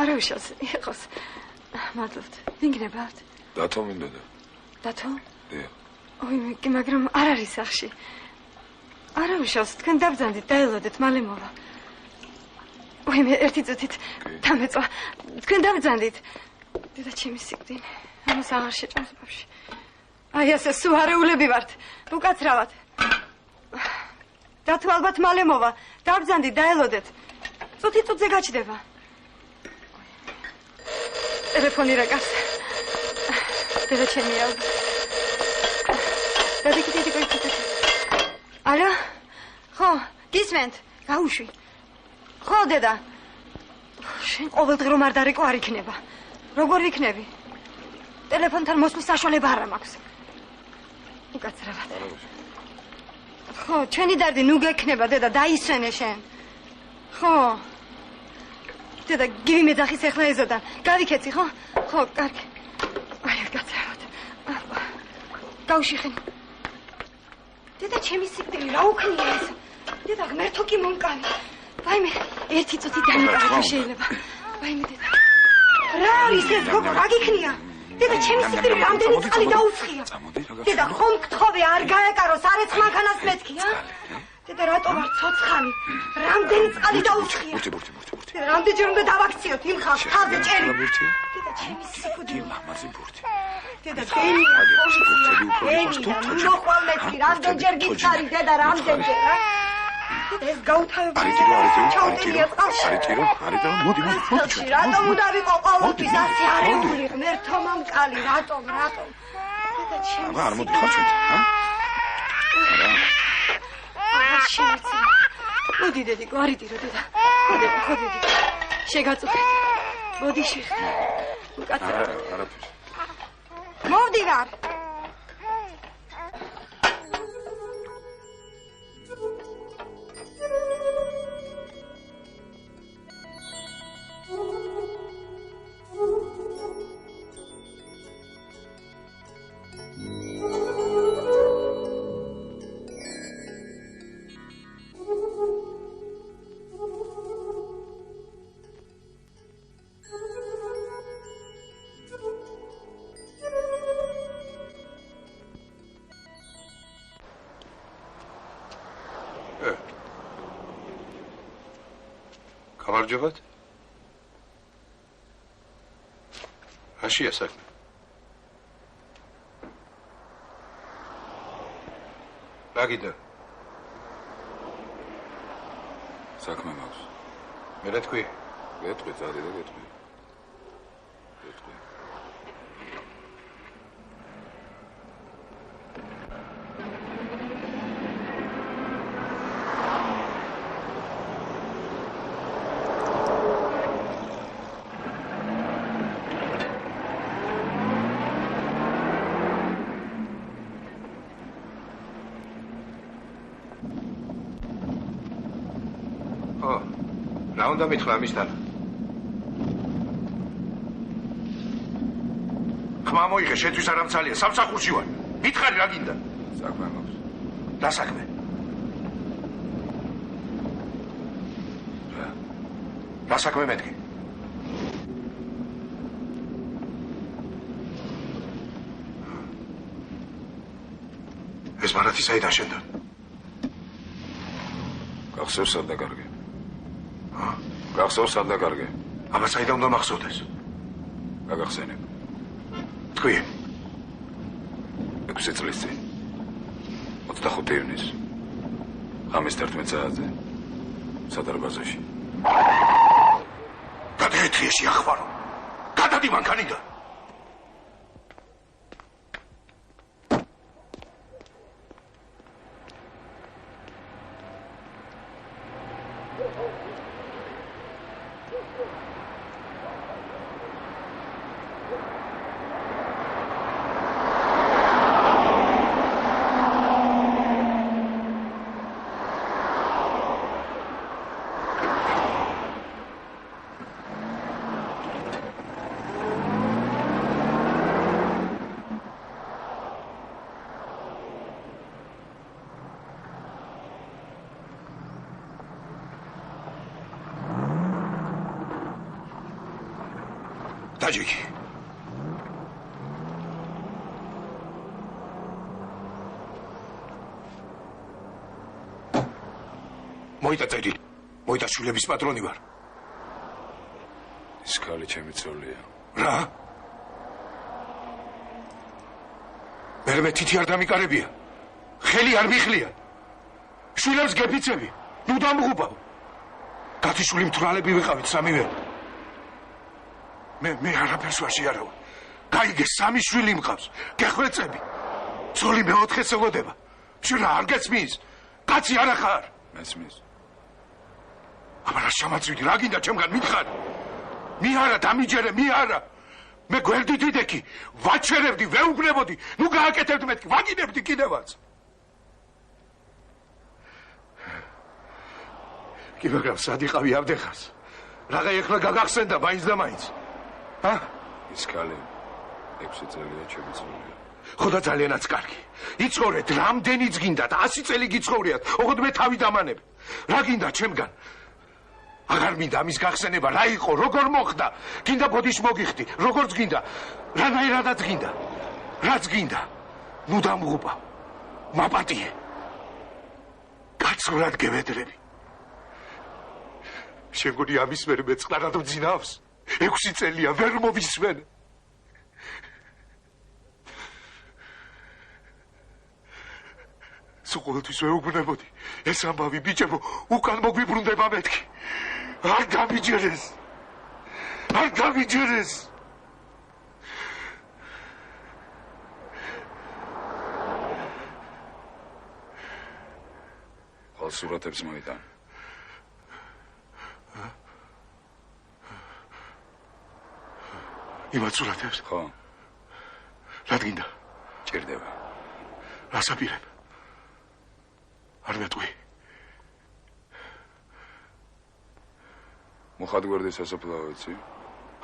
არა უშავს, იყოს. მადლობთ. ვინ გნებავთ? დათო მინდოდა. დათო? დიახ. ой, მაგრამ არ არის სახში. არა უშავს, თქვენ დაბრძანდით, დაელოდეთ, მალე მოვა. ой, მე ერთი წუთით დამეწვა. თქვენ დაბრძანდით. დედა ჩემი სიკვდილი. ამას აღარ შეჭამს ბავშვი. აი ასე სუარეულები ვართ. უკაცრავად. დათო ალბათ მალე მოვა. დაბრძანდით, დაელოდეთ. წუთი-წუთზე გაჩდება. ტელეფონი რა გას. დედა ჩემი ალბათ. დადი კიდე გიწევთ. ალო? ხო, გისმენთ? გაუშვი. ხო, დედა. შენ ყოველდღე რომ არ დარეკო არ იქნება. როგორ ვიქნები? ტელეფონთან მოსვლის საშუალება არ მაქვს. უკაცრავად. ხო, ჩვენი დარდი ნუ გექნება, დედა, დაისვენე შენ. ხო. დედა, გივი მეძახის ახლა ეზოდან. გავიქეცი, ხო? ხო, კარგი. აი, უკაცრავად. გავშიხენ. დედა, ჩემი სიკვდილი რა უქნია ეს? დედა, ღმერთო კი მომკალი. ვაიმე, ერთი წუთი დამიყარეთ შეიძლება. ვაიმე, დედა. რა არის ეს გოგო, რა გიქნია? დედა, ჩემი სიკვდილი რამდენი წყალი დაუცხია? დედა, ხომ გთხოვე არ გაეკაროს, არ ეც მანქანას მეთქი, ა? დედა, რატო ვარ ცოცხალი? რამდენი წყალი დაუცხია? დედა, რამდენჯერ უნდა დავაქციოთ იმ ხალხს, თავზე ჭერი. დედა, ჩემი სიკვდილი. ლამაზი ბურთი. დედა, დენია, დენია, ნუ ხვალ მეთქი, რამდენჯერ გითხარი, დედა, რამდენჯერ, ა? ეს გაუთავებელი ჩაუტენია წყალში. არიტირო, მოდი. რატომ უნდა ვიყო ყოველთვის ასე არეული, ღმერთო მომკალი, რატომ? დედა, ჩემი. არ მოდი ხარ ჩვენ, ა? არა, შემეცი. მოდი დედიკო, არიტირო, დედა. ხო, დედი. შეგაწუხეთ. მოდი შეხტი. უკაცრავად. არაფერი. მოვდივარ. გამარჯობათ. რაშია საქმე? რა გინდა? საქმე მაქვს. მე რა თქვი? გეტყვი, ზარი და გეტყვი. გეტყვი. ო, რა უნდა მითხრა ამისთან? ხმა მოიღე, შეთვის არ ამცალია, სამსახურში ვარ. მითხარი რა გინდა? საქმე მაქვს. რა საქმე? რა საქმე მეთქი? ეს მარათი საიდან შენთან? გახსოვს სად დაკარგე? გახსოვს სად დაკარგე? აბა საიდან უნდა მახსოვდეს? გაგახსენებ. თქვი. 6 წლის წინ. 25 ივნისს. ღამის 11 საათზე. სადარბაზოში. გადაეთრიეში ახვალო. გადადი მანქანიდან. დაჯიქი. მოიტაწერი. მოიტა შულების პატრონი ვარ. ის ქალი ჩემი ცოლია. რა? მე თითი არ დამიკარებია. ხელი არ მიხლია. შულებს გეფიცები. ნუ დამღუპავ. გათიშული მთვრალები ვიყავით სამივე. მე არაფერს ვარ შეარავ. გაიგე, 3 შვილი მყავს. გეხვეწები. ცოლი მეოთხეს ელოდება. შენ არ გესმის? კაცი არა ხარ? მესმის. აბა რა შემაწვიდი, რა გინდა ჩემგან მითხარ? მიარა დამიჯერე, მიარა. მე გვერდი დიდექი, ვაჩერებდი, ვეუბნებოდი, ნუ გააკეთებდი მეთქი, ვაგინებდი კიდევაც. კი მაგრამ სად იყავი ამდეხას? რაღა ეხლა გაგახსენდა მაინც და მაინც. ა? ის კალი 6 წელია ჩემი ცოლია. ხო და ძალიანაც კარგი. იცხოვრეთ, რამდენიც გინდათ, 100 წელი გიცხოვრიათ, ოღონდ მე თავი დამანებ. რა გინდა ჩემგან? აღარ მინდა ამის გახსენება, რა იყო, როგორ მოხდა? გინდა ბოდიშ მოგიხდი, როგორც გინდა, რანაირადაც გინდა. რაც გინდა. ნუ დამღუპა. მაპატიე. კაცურად გევედრები. შეგონი ამის მერე მე წყნარად მძინავს. 6 წელია ვერ მოვისმენ. სულ ყოველთვის ვეუბნებოდი, ეს ამბავი ბიჭებო, უკან მოგვიბრუნდება მეთქი. არ დამიჯერეს. არ დამიჯერეს. ხალ სურათებს მოიტან. იმათ სურათებს? ხო. რა გინდა? ჭირდება. რას აპირებ? არ მეტყვი. მოხადგვერდის სასაფლაო ვიცი?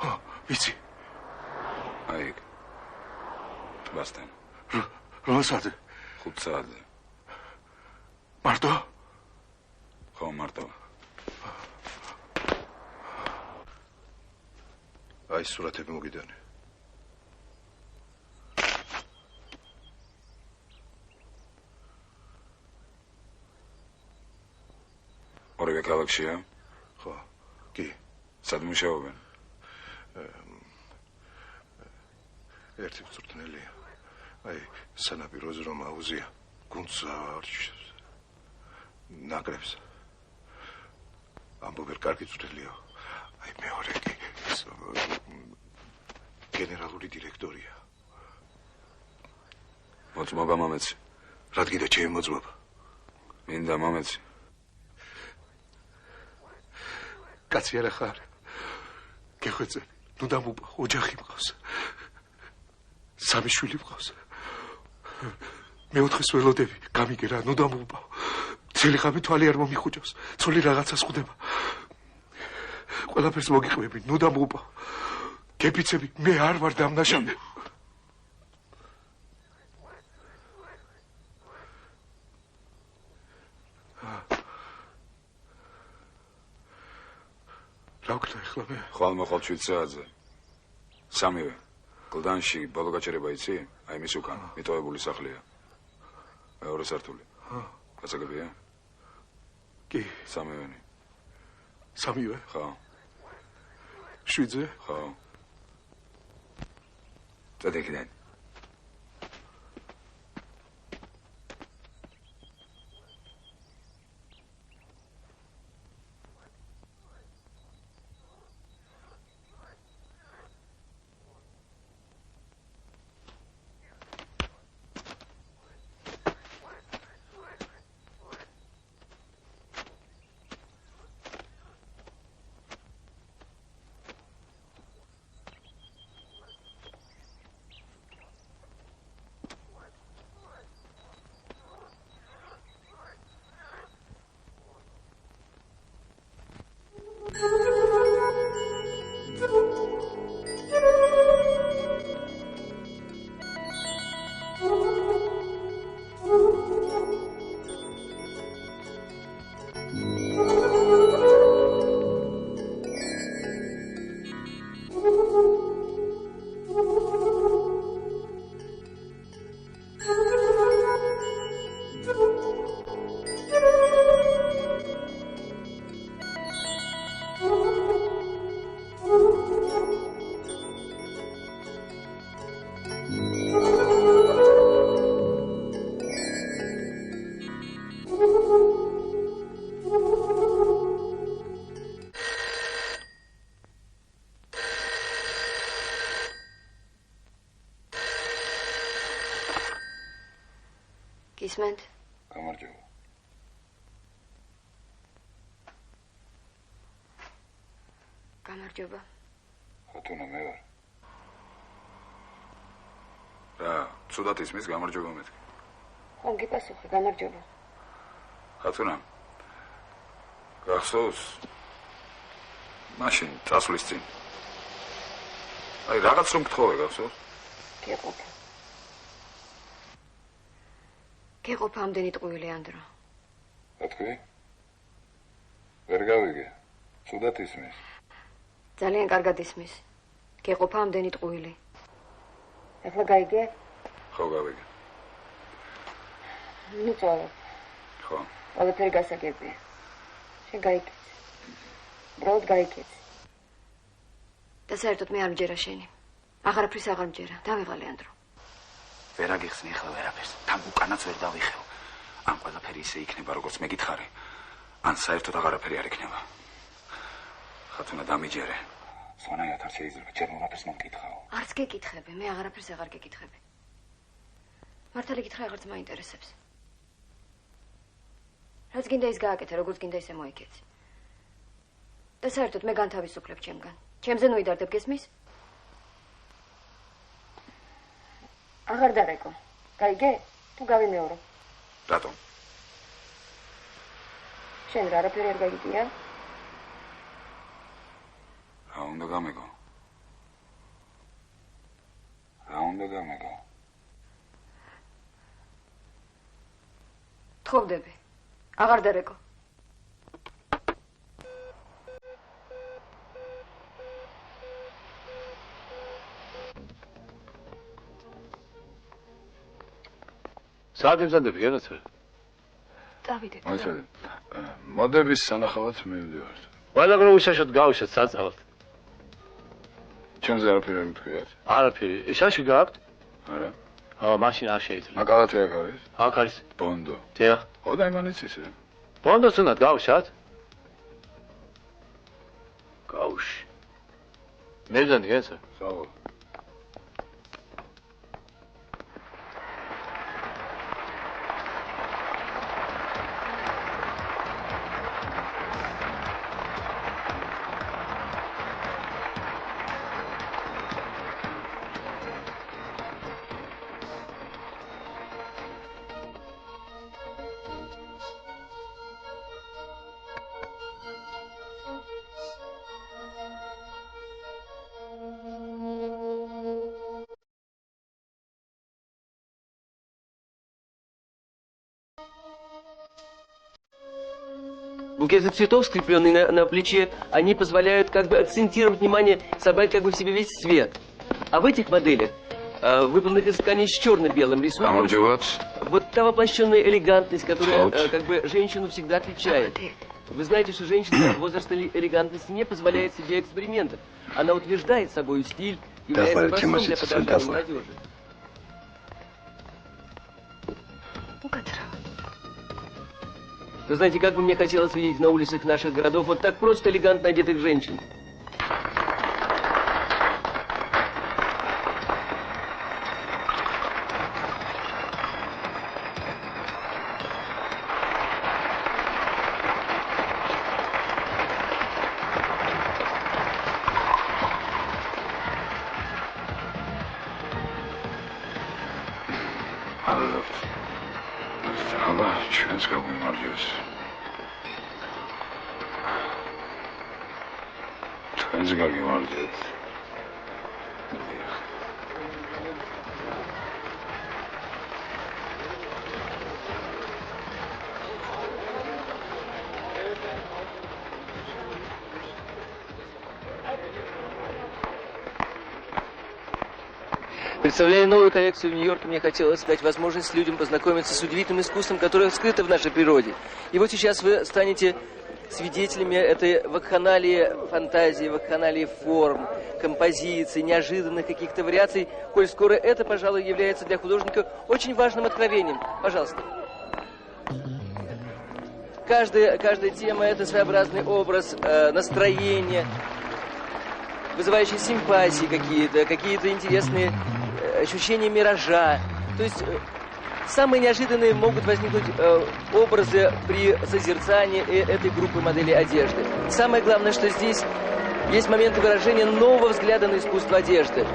ხო, ვიცი. აი ეგ. ტბასთან. რა საათზე? 5 საათზე. მარტო? ხო, მარტო. აი სურათები მოგიდანე. ორივე ქალაქშია? ხო, კი. სად მუშაობენ? ერთი მწვრთნელია. აი, სანაპიროზე რომ აუზია, გუნდს არჩევს. ნაკრებს. ამბობენ კარგი მწვრთნელია. აი, მეორე კი გენერალური დირექტორია. მოწმობა მამეცი. რა გინდა ჩემი მოწმობა? მინდა მამეცი. კაცი არა ხარ. გეხვეწები, ნუ დამუპა, ოჯახი მყავს. 3 შვილი მყავს. მეოთხეს ველოდები, გამიგე რა, ნუ დამუპა. ძველი ღამე თვალი არ მომიხუჭავს. ცოლი რაღაცას ხვდება. ყველაფერს მოგიყვები, ნუ დამოუპა. გეფიცები, მე არ ვარ დამნაშავე. რა ვქნა ახლა მე? ხვალ-მოხვალ 7 საათზე. სამივე. კლდანში ბოლო გაჩერება იცი? აი მის უკან, მიტოვებული სახლია. მეორე სართული. გასაგებია? კი. სამივენი. სამივე? ხო. 7-ზე? ხო. წადეკიდან. ისმენთ? გამარჯობა. გამარჯობა. ხათუნა მე ვარ. რა, ცუდად ისმის გამარჯობა მეთქი. ხომ გიპასუხე, გამარჯობა. ხათუნა. გახსოვს? მაშინ წასვლის წინ. აი რაღაც რომ გთხოვე, გახსოვს? გეყოფა. გეყოფა ამდენი ტყუილი ანდრო. რა თქვი? ვერ გავიგე. ცუდად ისმის. ძალიან კარგად ისმის. გეყოფა ამდენი ტყუილი. ახლა გაიგე? ხო, გავიგე. ნუ წავალ. ხო. ყველაფერი გასაგებია. შენ გაიკეთე. ბროდ გაიკეთე. და საერთოდ მე არ მჯერა შენი. აღარაფრის აღარ მჯერა. დავიღალე ანდრო. ვერ აგიხსნი ახლა ვერაფერს. თან უკანაც ვერ დავიხევ. ან ყველაფერი ისე იქნება, როგორც მეკითხარი, ან საერთოდ აღარაფერი არ იქნება. ხათუნა დამიჯერე. სვანაიათ არ შეიძლება, ჯერ ვერაფერს მომკითხაო. არც გეკითხები, მე აღარაფერს აღარ გეკითხები. მართალი კითხვა აღარც მაინტერესებს. რაც გინდა ის გააკეთე, როგორც გინდა ისე მოიქეცი. და საერთოდ მე განთავისუფლებ ჩემგან. ჩემზე ნუ იდარდებ, გესმის? აღარ დარეკო. გაიგე? თუ გავიმეორო. რატომ? შენ რა არაფერი არ გაიგია? რა უნდა გამეგო? რა უნდა გამეგო? თხოვდები. აღარ დარეკო. საათი მზადები, განაცვალე. დავიდე. მოიცადე. მოდების სანახავად მივდივართ. ყველაგრო უშაშოდ გავუშვათ საწავად. ჩემზე არაფერი არ მთქვიათ. არაფერი. შაში გააქვთ? არა. მაშინ არ შეიძლება. აკალათი აქ არის? აქ არის. ბონდო. დიახ. ოდა იმანიც ისე. ბონდოს უნდა გავუშვათ. გავუშვი. მე მზადდი, განაცვალე. საღო. Букеты цветов, скрепленные на плече, они позволяют как бы акцентировать внимание, собрать как бы в себе весь цвет. А в этих моделях, выполненных из ткани с черно-белым рисунком, вот та воплощенная элегантность, которая как бы женщину всегда отличает. Вы знаете, что женщина возраста элегантности не позволяет себе экспериментов. Она утверждает собой стиль, является образцом для подражания молодежи. Вы знаете, как бы мне хотелось видеть на улицах наших городов вот так просто элегантно одетых женщин. Представляя новую коллекцию в Нью-Йорке, мне хотелось дать возможность людям познакомиться с удивительным искусством, которое скрыто в нашей природе. И вот сейчас вы станете свидетелями этой вакханалии фантазии, вакханалии форм, композиций, неожиданных каких-то вариаций, коль скоро это, пожалуй, является для художника очень важным откровением. Пожалуйста. Каждая тема – это своеобразный образ, настроение, вызывающие симпатии какие-то интересные ощущения миража. То есть самые неожиданные могут возникнуть образы при созерцании этой группы моделей одежды. Самое главное, что здесь есть моменты выражения нового взгляда на искусство одежды.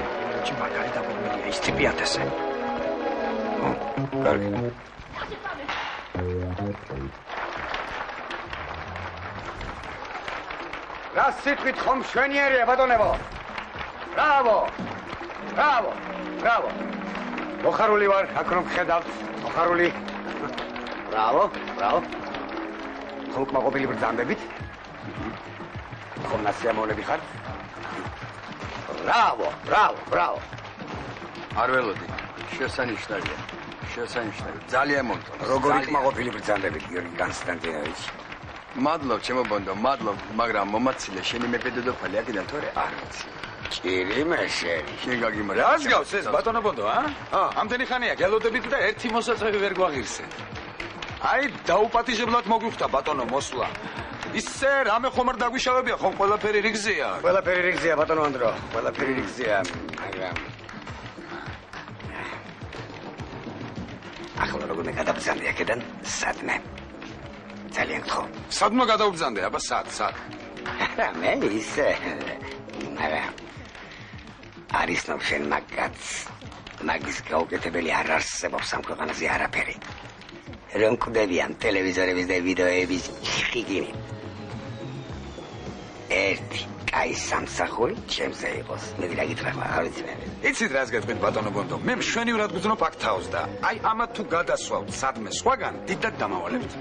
Раз ситყვით ხომ მშვენიერია ბატონებო. Браво! Браво! Браво! მოხარული ვარ, აქ რომ ხედავთ, მოხარული. Браво! Браво! ხომ კმაყოფილი ბრძანდებით? ხომ ნასიამოვნები ხართ? Браво! Браво! Браво! არ ველოდი. შესანიშნავია. შესანიშნავია. ძალიან მომწონს. როგორი კმაყოფილი ბრძანდებით, გიორგი კონსტანტინოვიჩი? მადლობ, ჩემო ბონდო, მადლობ, მაგრამ მომაცილე შენი მეპედოდოფალი აქედან თორე არ ვიცი. ჭირიმე შენი. შენ გაგიმართ. რას გავს ეს ბატონო ბონდო, ამდენი ხანია გელოდებით და ერთი მოსაწევი ვერ გვაღირსენ. აი, დაუპატიჟებლად მოგვიხდა ბატონო მოსვლა. ისე რამე ხომ არ დაგვიშავებია, ხომ ყველაფერი რიგზეა. ყველაფერი რიგზეა ბატონო ანდრო, ყველაფერი რიგზეა, მაგრამ ახლა როგორ მეკადაბზანდი აქედან სადმე. ძალიან გთხოვ. სადმა გადაუბრძანდე, აბა სად? მე ისე. მაგრამ არის ნოშენ მაგაც. მაგის გაუკეთებელი არ არსებობს ამ ქვეყანაზე არაფერი. რომ კვდებიან ტელევიზორების და ვიდეოების ხიგინი. ერთი კაი სამსახური ჩემზე იყოს. მე ვიგითხრა, არ ვიცი მე. იცით რას გეტყვით ბატონო ბონდო? მე მშვენივრად გძნობ აქ თავს და აი ამათ თუ გადასვავთ სადმე სხვაგან, დიდად დამავალებთ.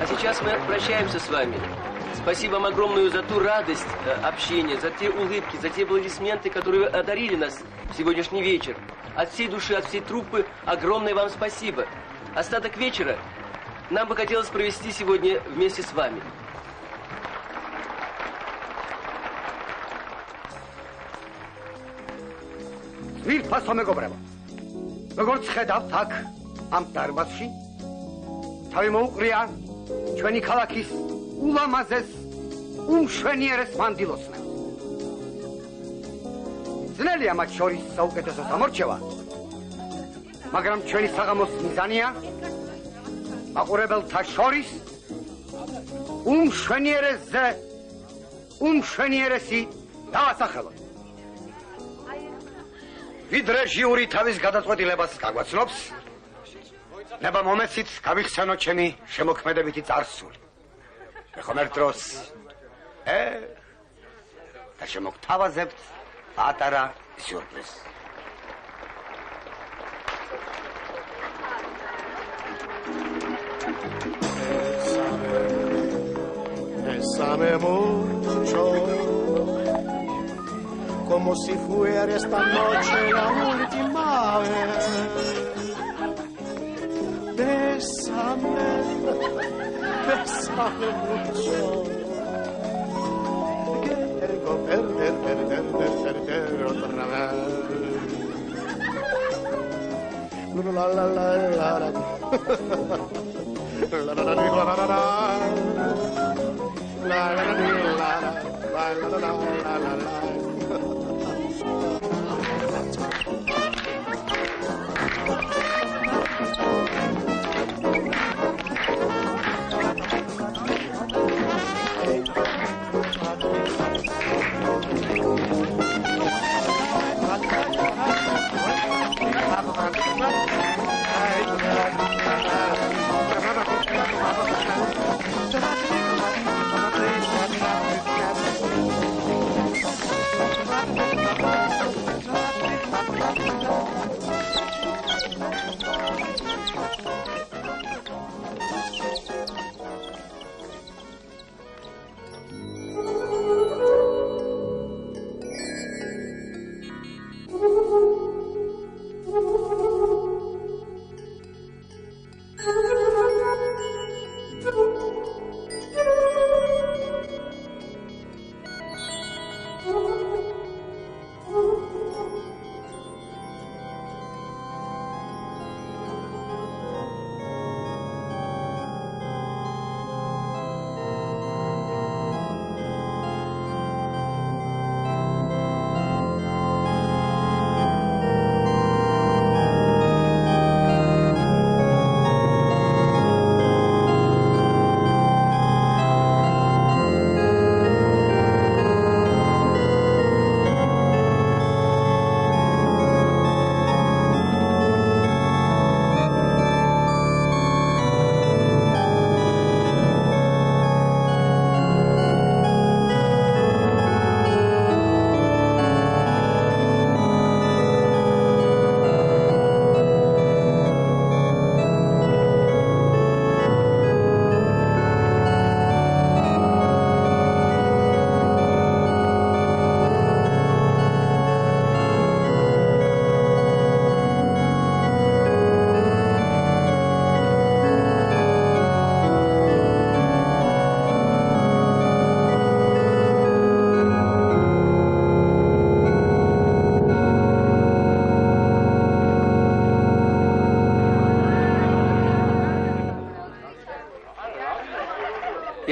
А сейчас мы прощаемся с вами. Спасибо вам огромное за ту радость общения, за те улыбки, за те аплодисменты, которые вы одарили нас в сегодняшний вечер. От всей души, от всей труппы огромное вам спасибо. Остаток вечера нам бы хотелось провести сегодня вместе с вами. მირფასო მეგობრებო. როგორც ხედავთ აქ ამ დარბაზში თავი მოუყრია ჩვენი ქალაქის ულამაზეს უმშვენიერეს მანდილოსნებს. ძნელია მათ შორის საუკეთესო გამორჩევა, მაგრამ ჩვენი საღამოს მიზანია მაყურებელთა შორის უმშვენიერესზე უმშვენიერესი დავასახელოთ. ვიდრე ჟიური თავის გადაწყვეტილებას გაგვაცნობს, ნება მომეცით გავიხსენოთ ჩემი შემოქმედებითი წარსული. ეხლა ერთ დროს და შემოგთავაზებთ პატარა სიურპრიზს. Bésame mucho, como si fuera esta noche la última vez. Bésame, bésame mucho. Quiero perder otra vez. La la la la la. La la la la la la. La la la la la la la la la.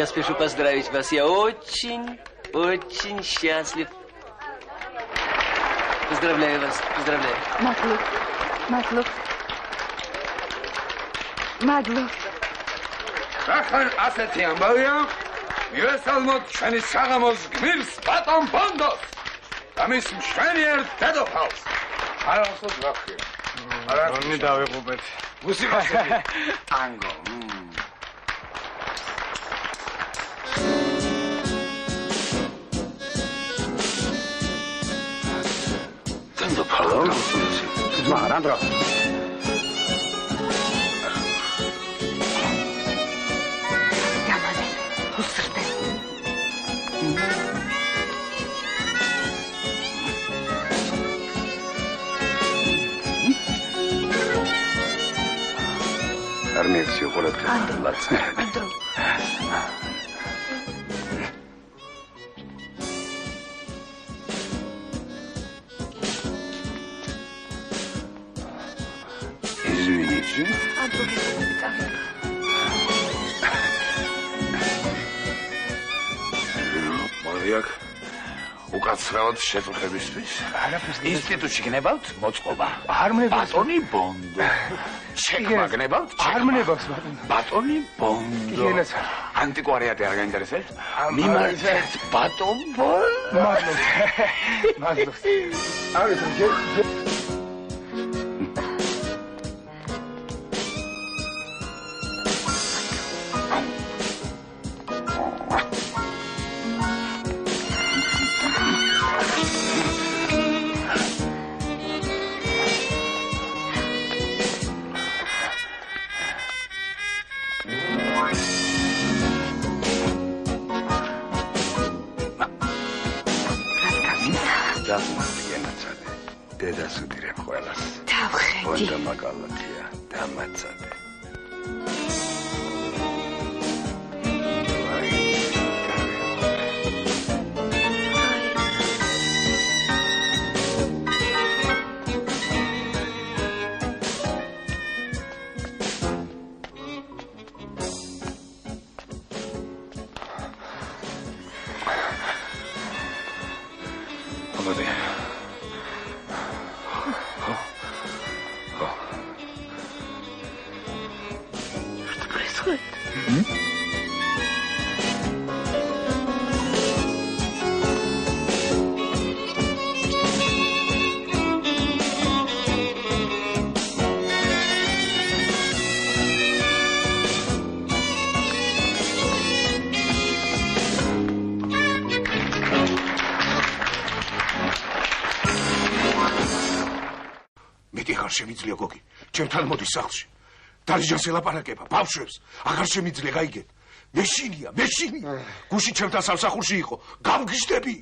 Я спешу поздравить вас. Я очень счастлив. Поздравляю вас. Поздравляю. Мадлов. ახან ასეთი ამბავია, მივესალმოთ ჩვენი საღამოს გმირს ბატონ ბონდოს და მის მშვენიერ დედოფალს. არასოდ ვახია. რონი დავიღუბეთ. მუსიკას ტანგო. დედოფალო? მაღარანდრო. Армейцы уходят. Андрю. Извините. Моряк. უკაცრავად შეწუხებისთვის ინსტიტუტში გნებავთ მოწყობა. არ მნებავთ. ბატონი ბონდო. შექმნა გნებავთ? არ მნებავს ბატონი. ბატონი ბონდო. ანტიკვარიატი არ გაინტერესებს? მიმართეთ ბატონ ბონდო. მადლობთ. არის დასმარდი გენაცადე. დედას უდირებ ყველას. დავხედი. ბონდა მაგალათია, დამაცადე. შემიძლია გოგი, ჩემთან მოდის სახლში. დარიჯანს ელაპარაკება, ბავშვებს, აღარ შემიძლია გაიგეთ. მეშინია. გუში ჩემთან სამსახურში იყო, გამგიშდები.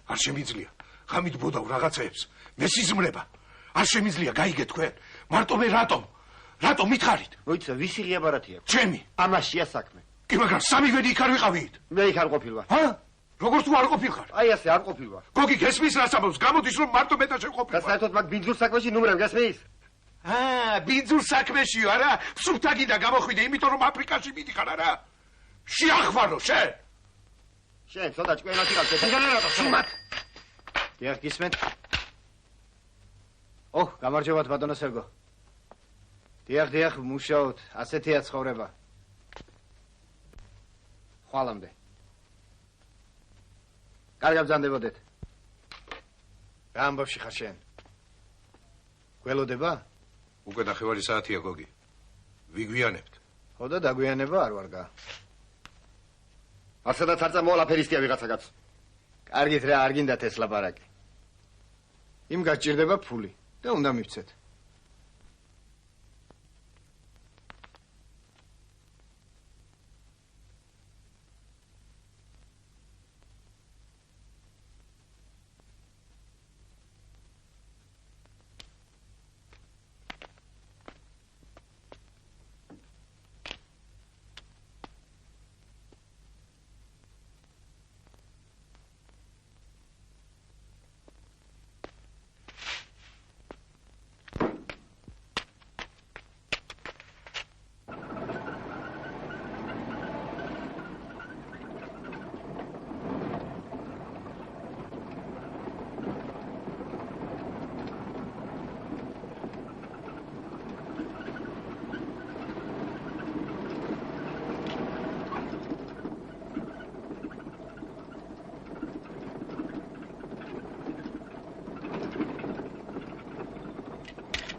არ შემიძლია, ღამით ბოდავ რაღაცეებს, მესიზმრება. არ შემიძლია გაიგეთ თქვენ. მარტო მე რატომ მითხარით? მოიცა, ვისი ღიაბარათია? ჩემი. ამაშია საქმე. კი, მაგრამ სამივენი იქ არ ვიყავით. მე იქ არ ყოფილვარ. როგორ თუ არ ყოფილხარ? აი ასე არ ყოფილვარ. გოგი გესმის რას ამბობს? გამოდის რომ მარტო მე და შენ ყოფილვარ. და საერთოდ მაგ ბინძურ საქმეში ნუმრებ გასმის? ბინძურ საქმეშიო არა? სუფთაგიდან გამოხვიდე, იმიტომ რომ აფრიკაში მიდიხარ არა? შეახმარო შენ. შენ ცოტა ჭკვიანად იყავ, შეგანერატო სუმათ. დიახ, გისმენთ. გამარჯობათ ბატონო სერგო. დიახ, მუშაობთ, ასეთია ცხოვრება. ხვალამდე. კარგად ბრძანდებოდეთ. რა ამბავში ხარ შენ? გველოდება? უკვე ნახევარი საათია გოგი. ვიგვიანებთ. ხო და დაგვიანება არ ვარგა. ასადაც არ წამოვალ აფერისტია ვიღაცაგაც. კარგით რა, არ გინდათ ეს ლაპარაკი. იმ გაჭირდება ფული და უნდა მივცეთ.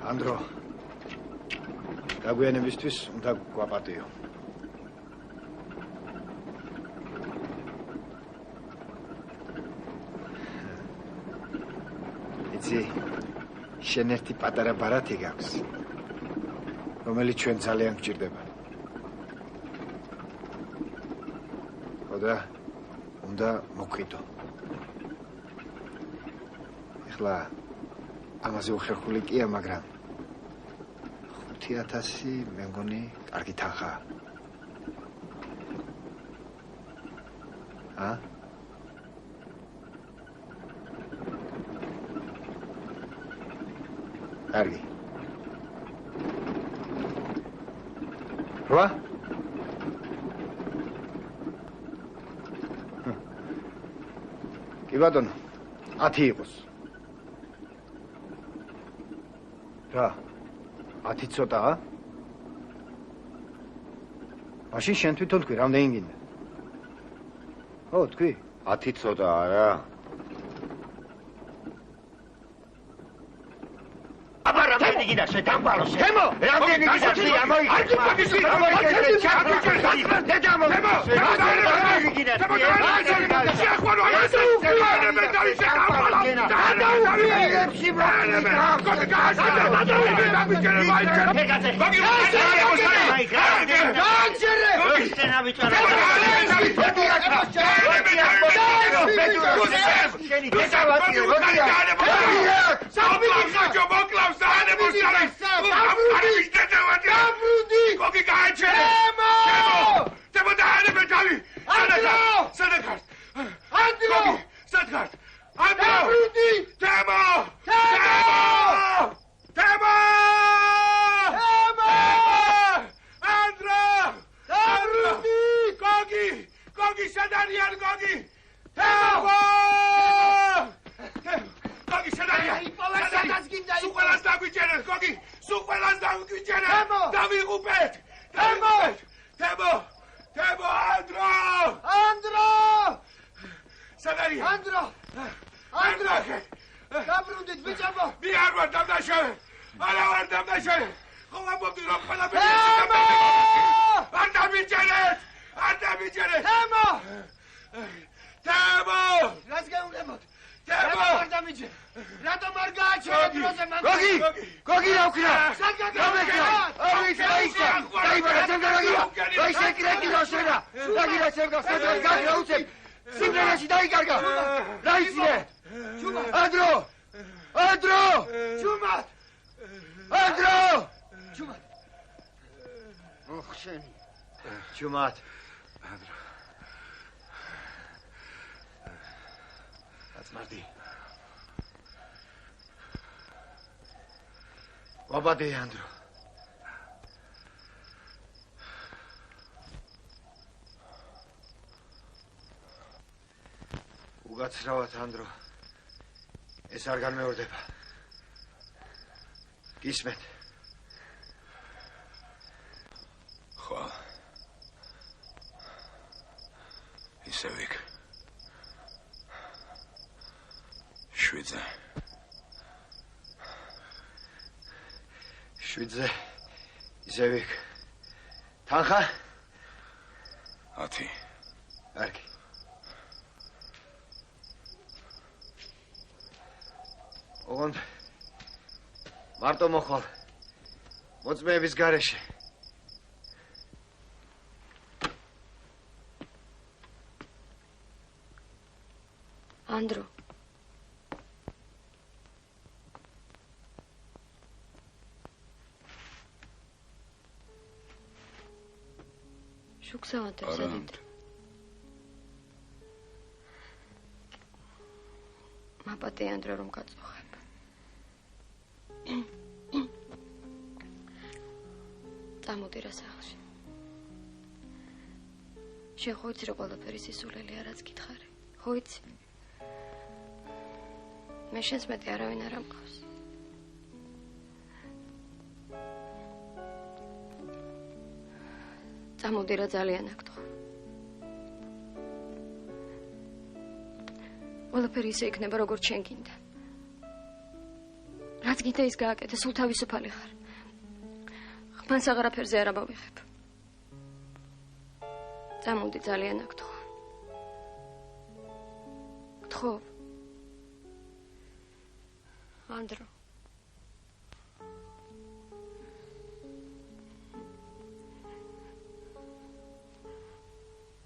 ანდრო გაგვიანებისთვის უნდა გვაპატიო. იცი, შენ ერთი პატარა ბარათი გაქვს, რომელიც ჩვენ ძალიან გვჭირდება. ხო და უნდა მოგყიდო. ეხლა ამაზე უხერხული კია, მაგრამ 5000 მე მგონი კარგი თანხაა. კარგი. რა? კი ბატონო, 10 იყოს. რა? 10 ცოტაა? მაშინ შენ თვითონ თქვი, რამდენი გინდა? ხო, თქვი. 10 ცოტაა რა. გიდა შეთამბალო შემო რამდენი გიდა შენი გესავატიო როდია საუბარი მოკლავს დაანებოს არის არის დაბრუნდი გოგი გააჩერე თემო დაანებე თავი სადაკარ ანდრო სადაკარ ანდრო დაბრუნდი თემო ანდრო დაბრუნდი გოგი სადარიან გოგი თემო გოგი სადარიან სუყელას დაგვიჭერეთ გოგი სუყელას დაგვიჭერეთ დავიღუპეთ თემო ანდრო სადარიან ანდრო დაბრუნდით ბიჭებო მე არ ვარ დამნაშავე არა ვარ დამნაშავე ხომ ამბობდი რომ ყველაფერი არ დავიჭერეთ თემო რას გაუნებოთ თემო არ დამიჭერეთ რატომ არ გააჩერეთ დროზე მან გოგი რა ვქნა დაიბარა ჩემგან აი სეკრეტი რაშენა დაგირა ჩემგან სადღაც გაგრაუცებ სიმღერაში დაიკარგა რა იცინე ანდრო ჩუმად ოხ შენი ჩუმად აცმარდი ვაბადე ანდრო უგაცრავად ანდრო ეს არ განმეორდება გისმენთ ხო ისევ იქ შვიდზე ისევ იქ თანხა 10 კარგი ოღონდ მარტო მოხვალ მოწმეების გარეშე ანდრო შუქსავატებს ადით მაპატე ანდრო რომ გაწოხებ წამოდი რა სახლში შენ ხო იცი რომ ყველაფერი სისულელია რაც გითხარი ხო იცი მე შენს მეტი არავინ არ ამყავს წამოდი რა ძალიან აქ თქო ყველაფერი ისე იქნება როგორც შენ გინდა რაც გინდა ის გააკეთე სულ თავისუფალი ხარ ხმანს აღარაფერზე არ ამოვიღებ წამოდი ძალიან აქ თქო თქო ანდრო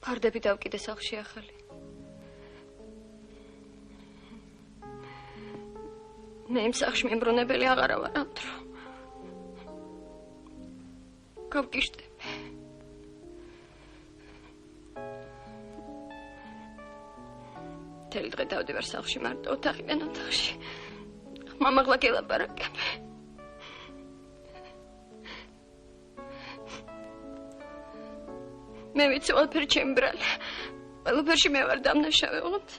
ფარდები დავკიდე სახლში ახალი მე იმ სახლში მემბრუნებელი აღარა ვარ ანდრო გავკიშტე თელი დღე დავდივარ სახლში მარტო ოთახიდან ოთახში მამაღლა გელაპარაკებ მე ვიცი ყველაფერი ჩემი ბრალი ყველაფერში მე ვარ დამნაშავე ოღონდ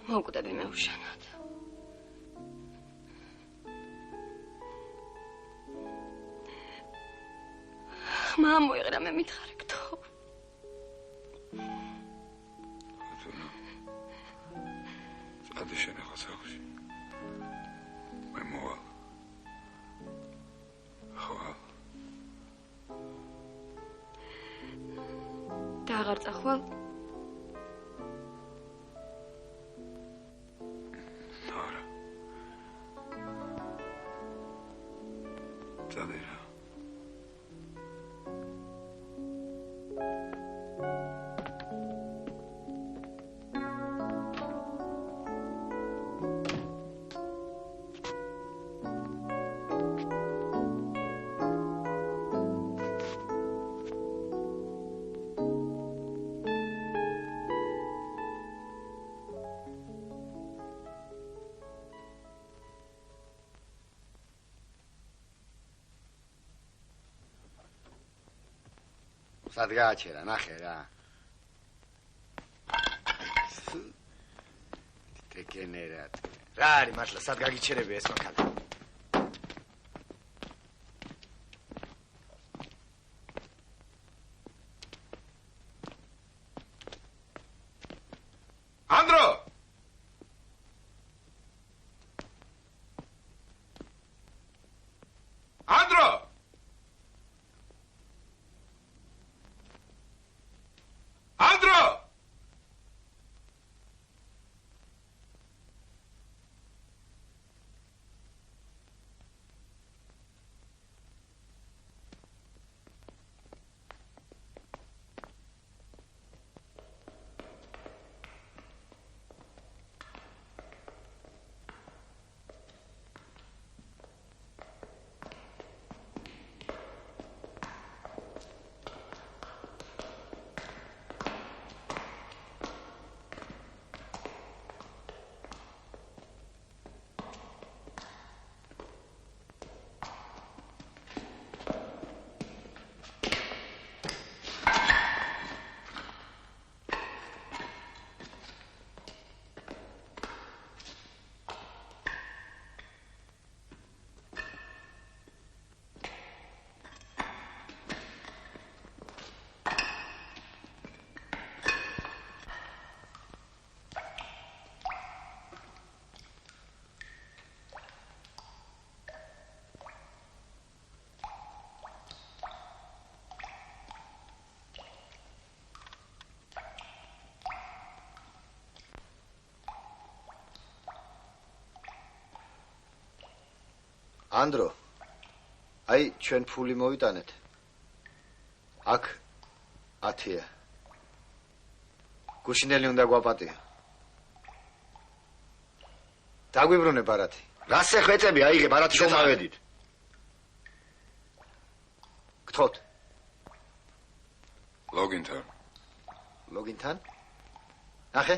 მოკვდები მე უშანად ხმა მოიღრა მე მითხარი გთხოვ წადი შენ ახლა სახლში მე მოვალ ხო და აღარ წახვალ არა წადი რა სად გააჩერა, ნახე რა. დეგენერატ. რა არის მართლა, სად გაგიჩერებია ეს მანქანა? ანდრო! ანდრო! ანდრო! ანდრო, აი ჩვენ ფული მოვიტანეთ. აქ 10-ია. გუშინელი უნდა გვაპატია. დაგვიბრუნე ბარათი. რას ეხვეწები, აიღე ბარათი შევავედით. გთხოვთ. ლოგინთან. ლოგინთან? ნახე.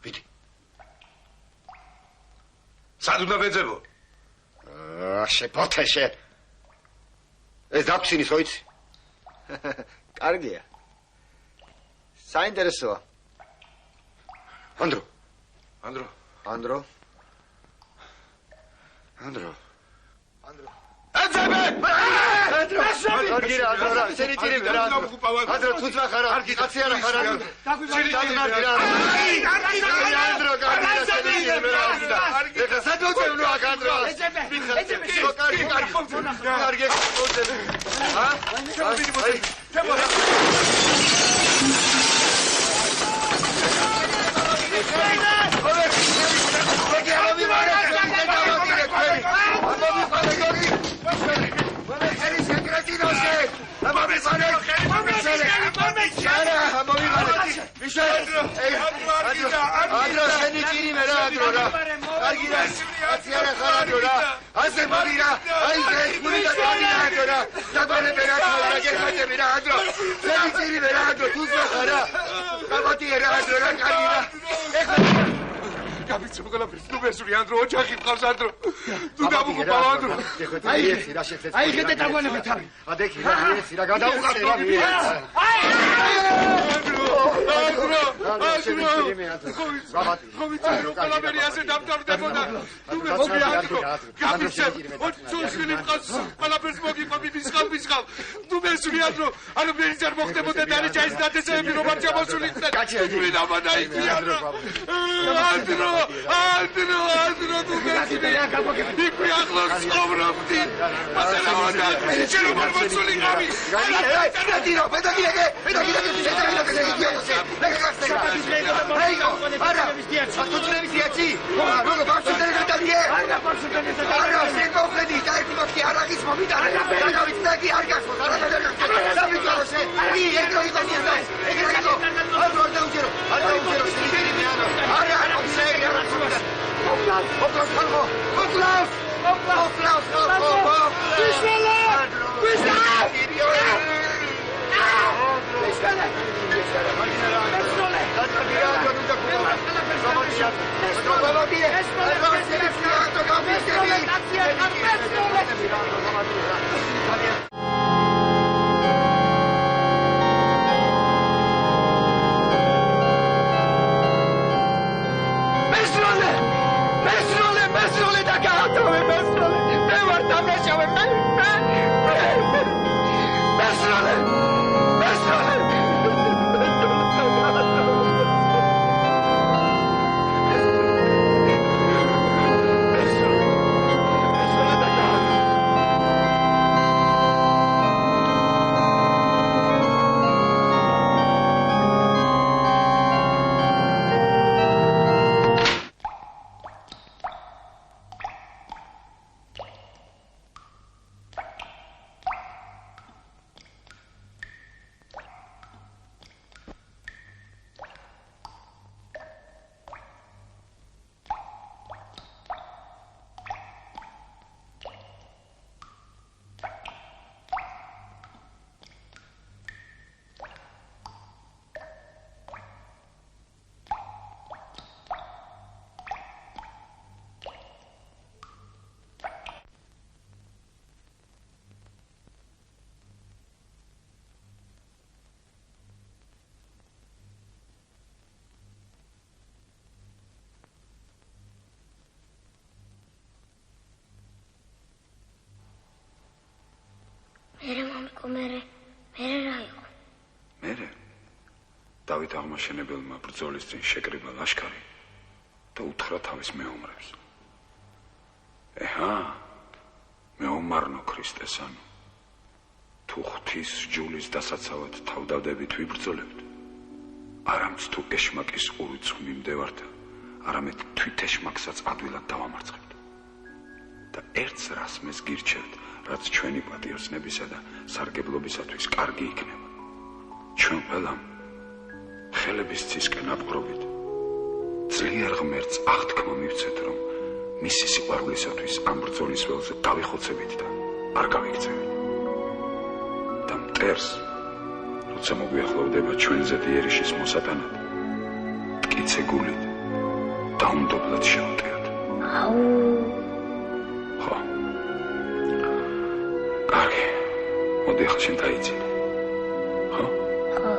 ვიდი. სად უნდა ვეძებო? შეფოთეშე. ეს დაფცინის ხოიცი. კარგია. საინტერესოა. ანდრო. ანდრო. ეძებე! ანდრო, შენი ტირი რა. ანდრო, თუცა ხარა. კაცი არა ხარა. ანდრო, ეხა სადოწევნო აქ ანდრო. კარგი. გაბიცო ყველაფერს ნუ მესური ანდრო ოჯახი მყავს ანდრო ნუ დამოგუპავ ანდრო აი ეხი რა შეცეცე აი ხედე დაგვანებეთ არის ადექი რა ესი რა გადაუყარე რა ანდრო ყველაფერი ასე დამთავრდებოდა ნუ მესური ანდრო გაბიცო ოჯახი მყავს ყველაფერს მოგიყვები მისხავ ნუ მესური ანდრო ანუ მე ისარ მოხდებოდა დარეჯაის დაწესებები რომ არ ჩამოსული კაცი დამადაიქი ანდრო ანდრო თუ მეკიდე იქ ახლოს ცხოვრობდი მასალა შენ რომ არ მოსული ყავი დადირო პედაგოგე არა საწუწნების იაცი როგორ ბავშვები გადადიე არა შენ გოხედი და ერთი მოხდი არაღის მომიტანე დავიცდაგი არ გახსოვს არა დავიცვალე აი ეგრე იყო ეგრე იყო არ დაუჯერო შეიძლება მე არა დავით აღმაშენებელმა ბრძოლის წინ შეკრიბა ლაშქარი და უთხრა თავის მეომრებს. ეჰა, მეომარნო ქრისტესანო, თუ ღვთის ჯულის დასაცავად თავდადებით ვიბრძოლებთ, არამც თუ ეშმაკის ყურით მივდევართ, არამედ თვით ეშმაკსაც ადვილად დავამარცხებთ. და ერთს რასმეს გირჩევთ, რაც ჩვენი პატიოსნებისა და სარგებლობისათვის კარგი იქნება. ჩვენ ყველამ ხელების ცისკენ აპყრობით ძლიერ ღმერთს აღთქმა მივცეთ, რომ მისი სიყვარულისათვის ამ ბრძოლის ველზე დავიხოცებით და არ გავიქცევით. და მტერს, როცა მოგვიახლოვდება ჩვენზე დიერიშის მოსატანად, მტკიცე გულით დაუნდობლად შევტევთ. აუ. ხო. კარგი. მოდი ახლა შენ დაიცინე. ხო? ხო.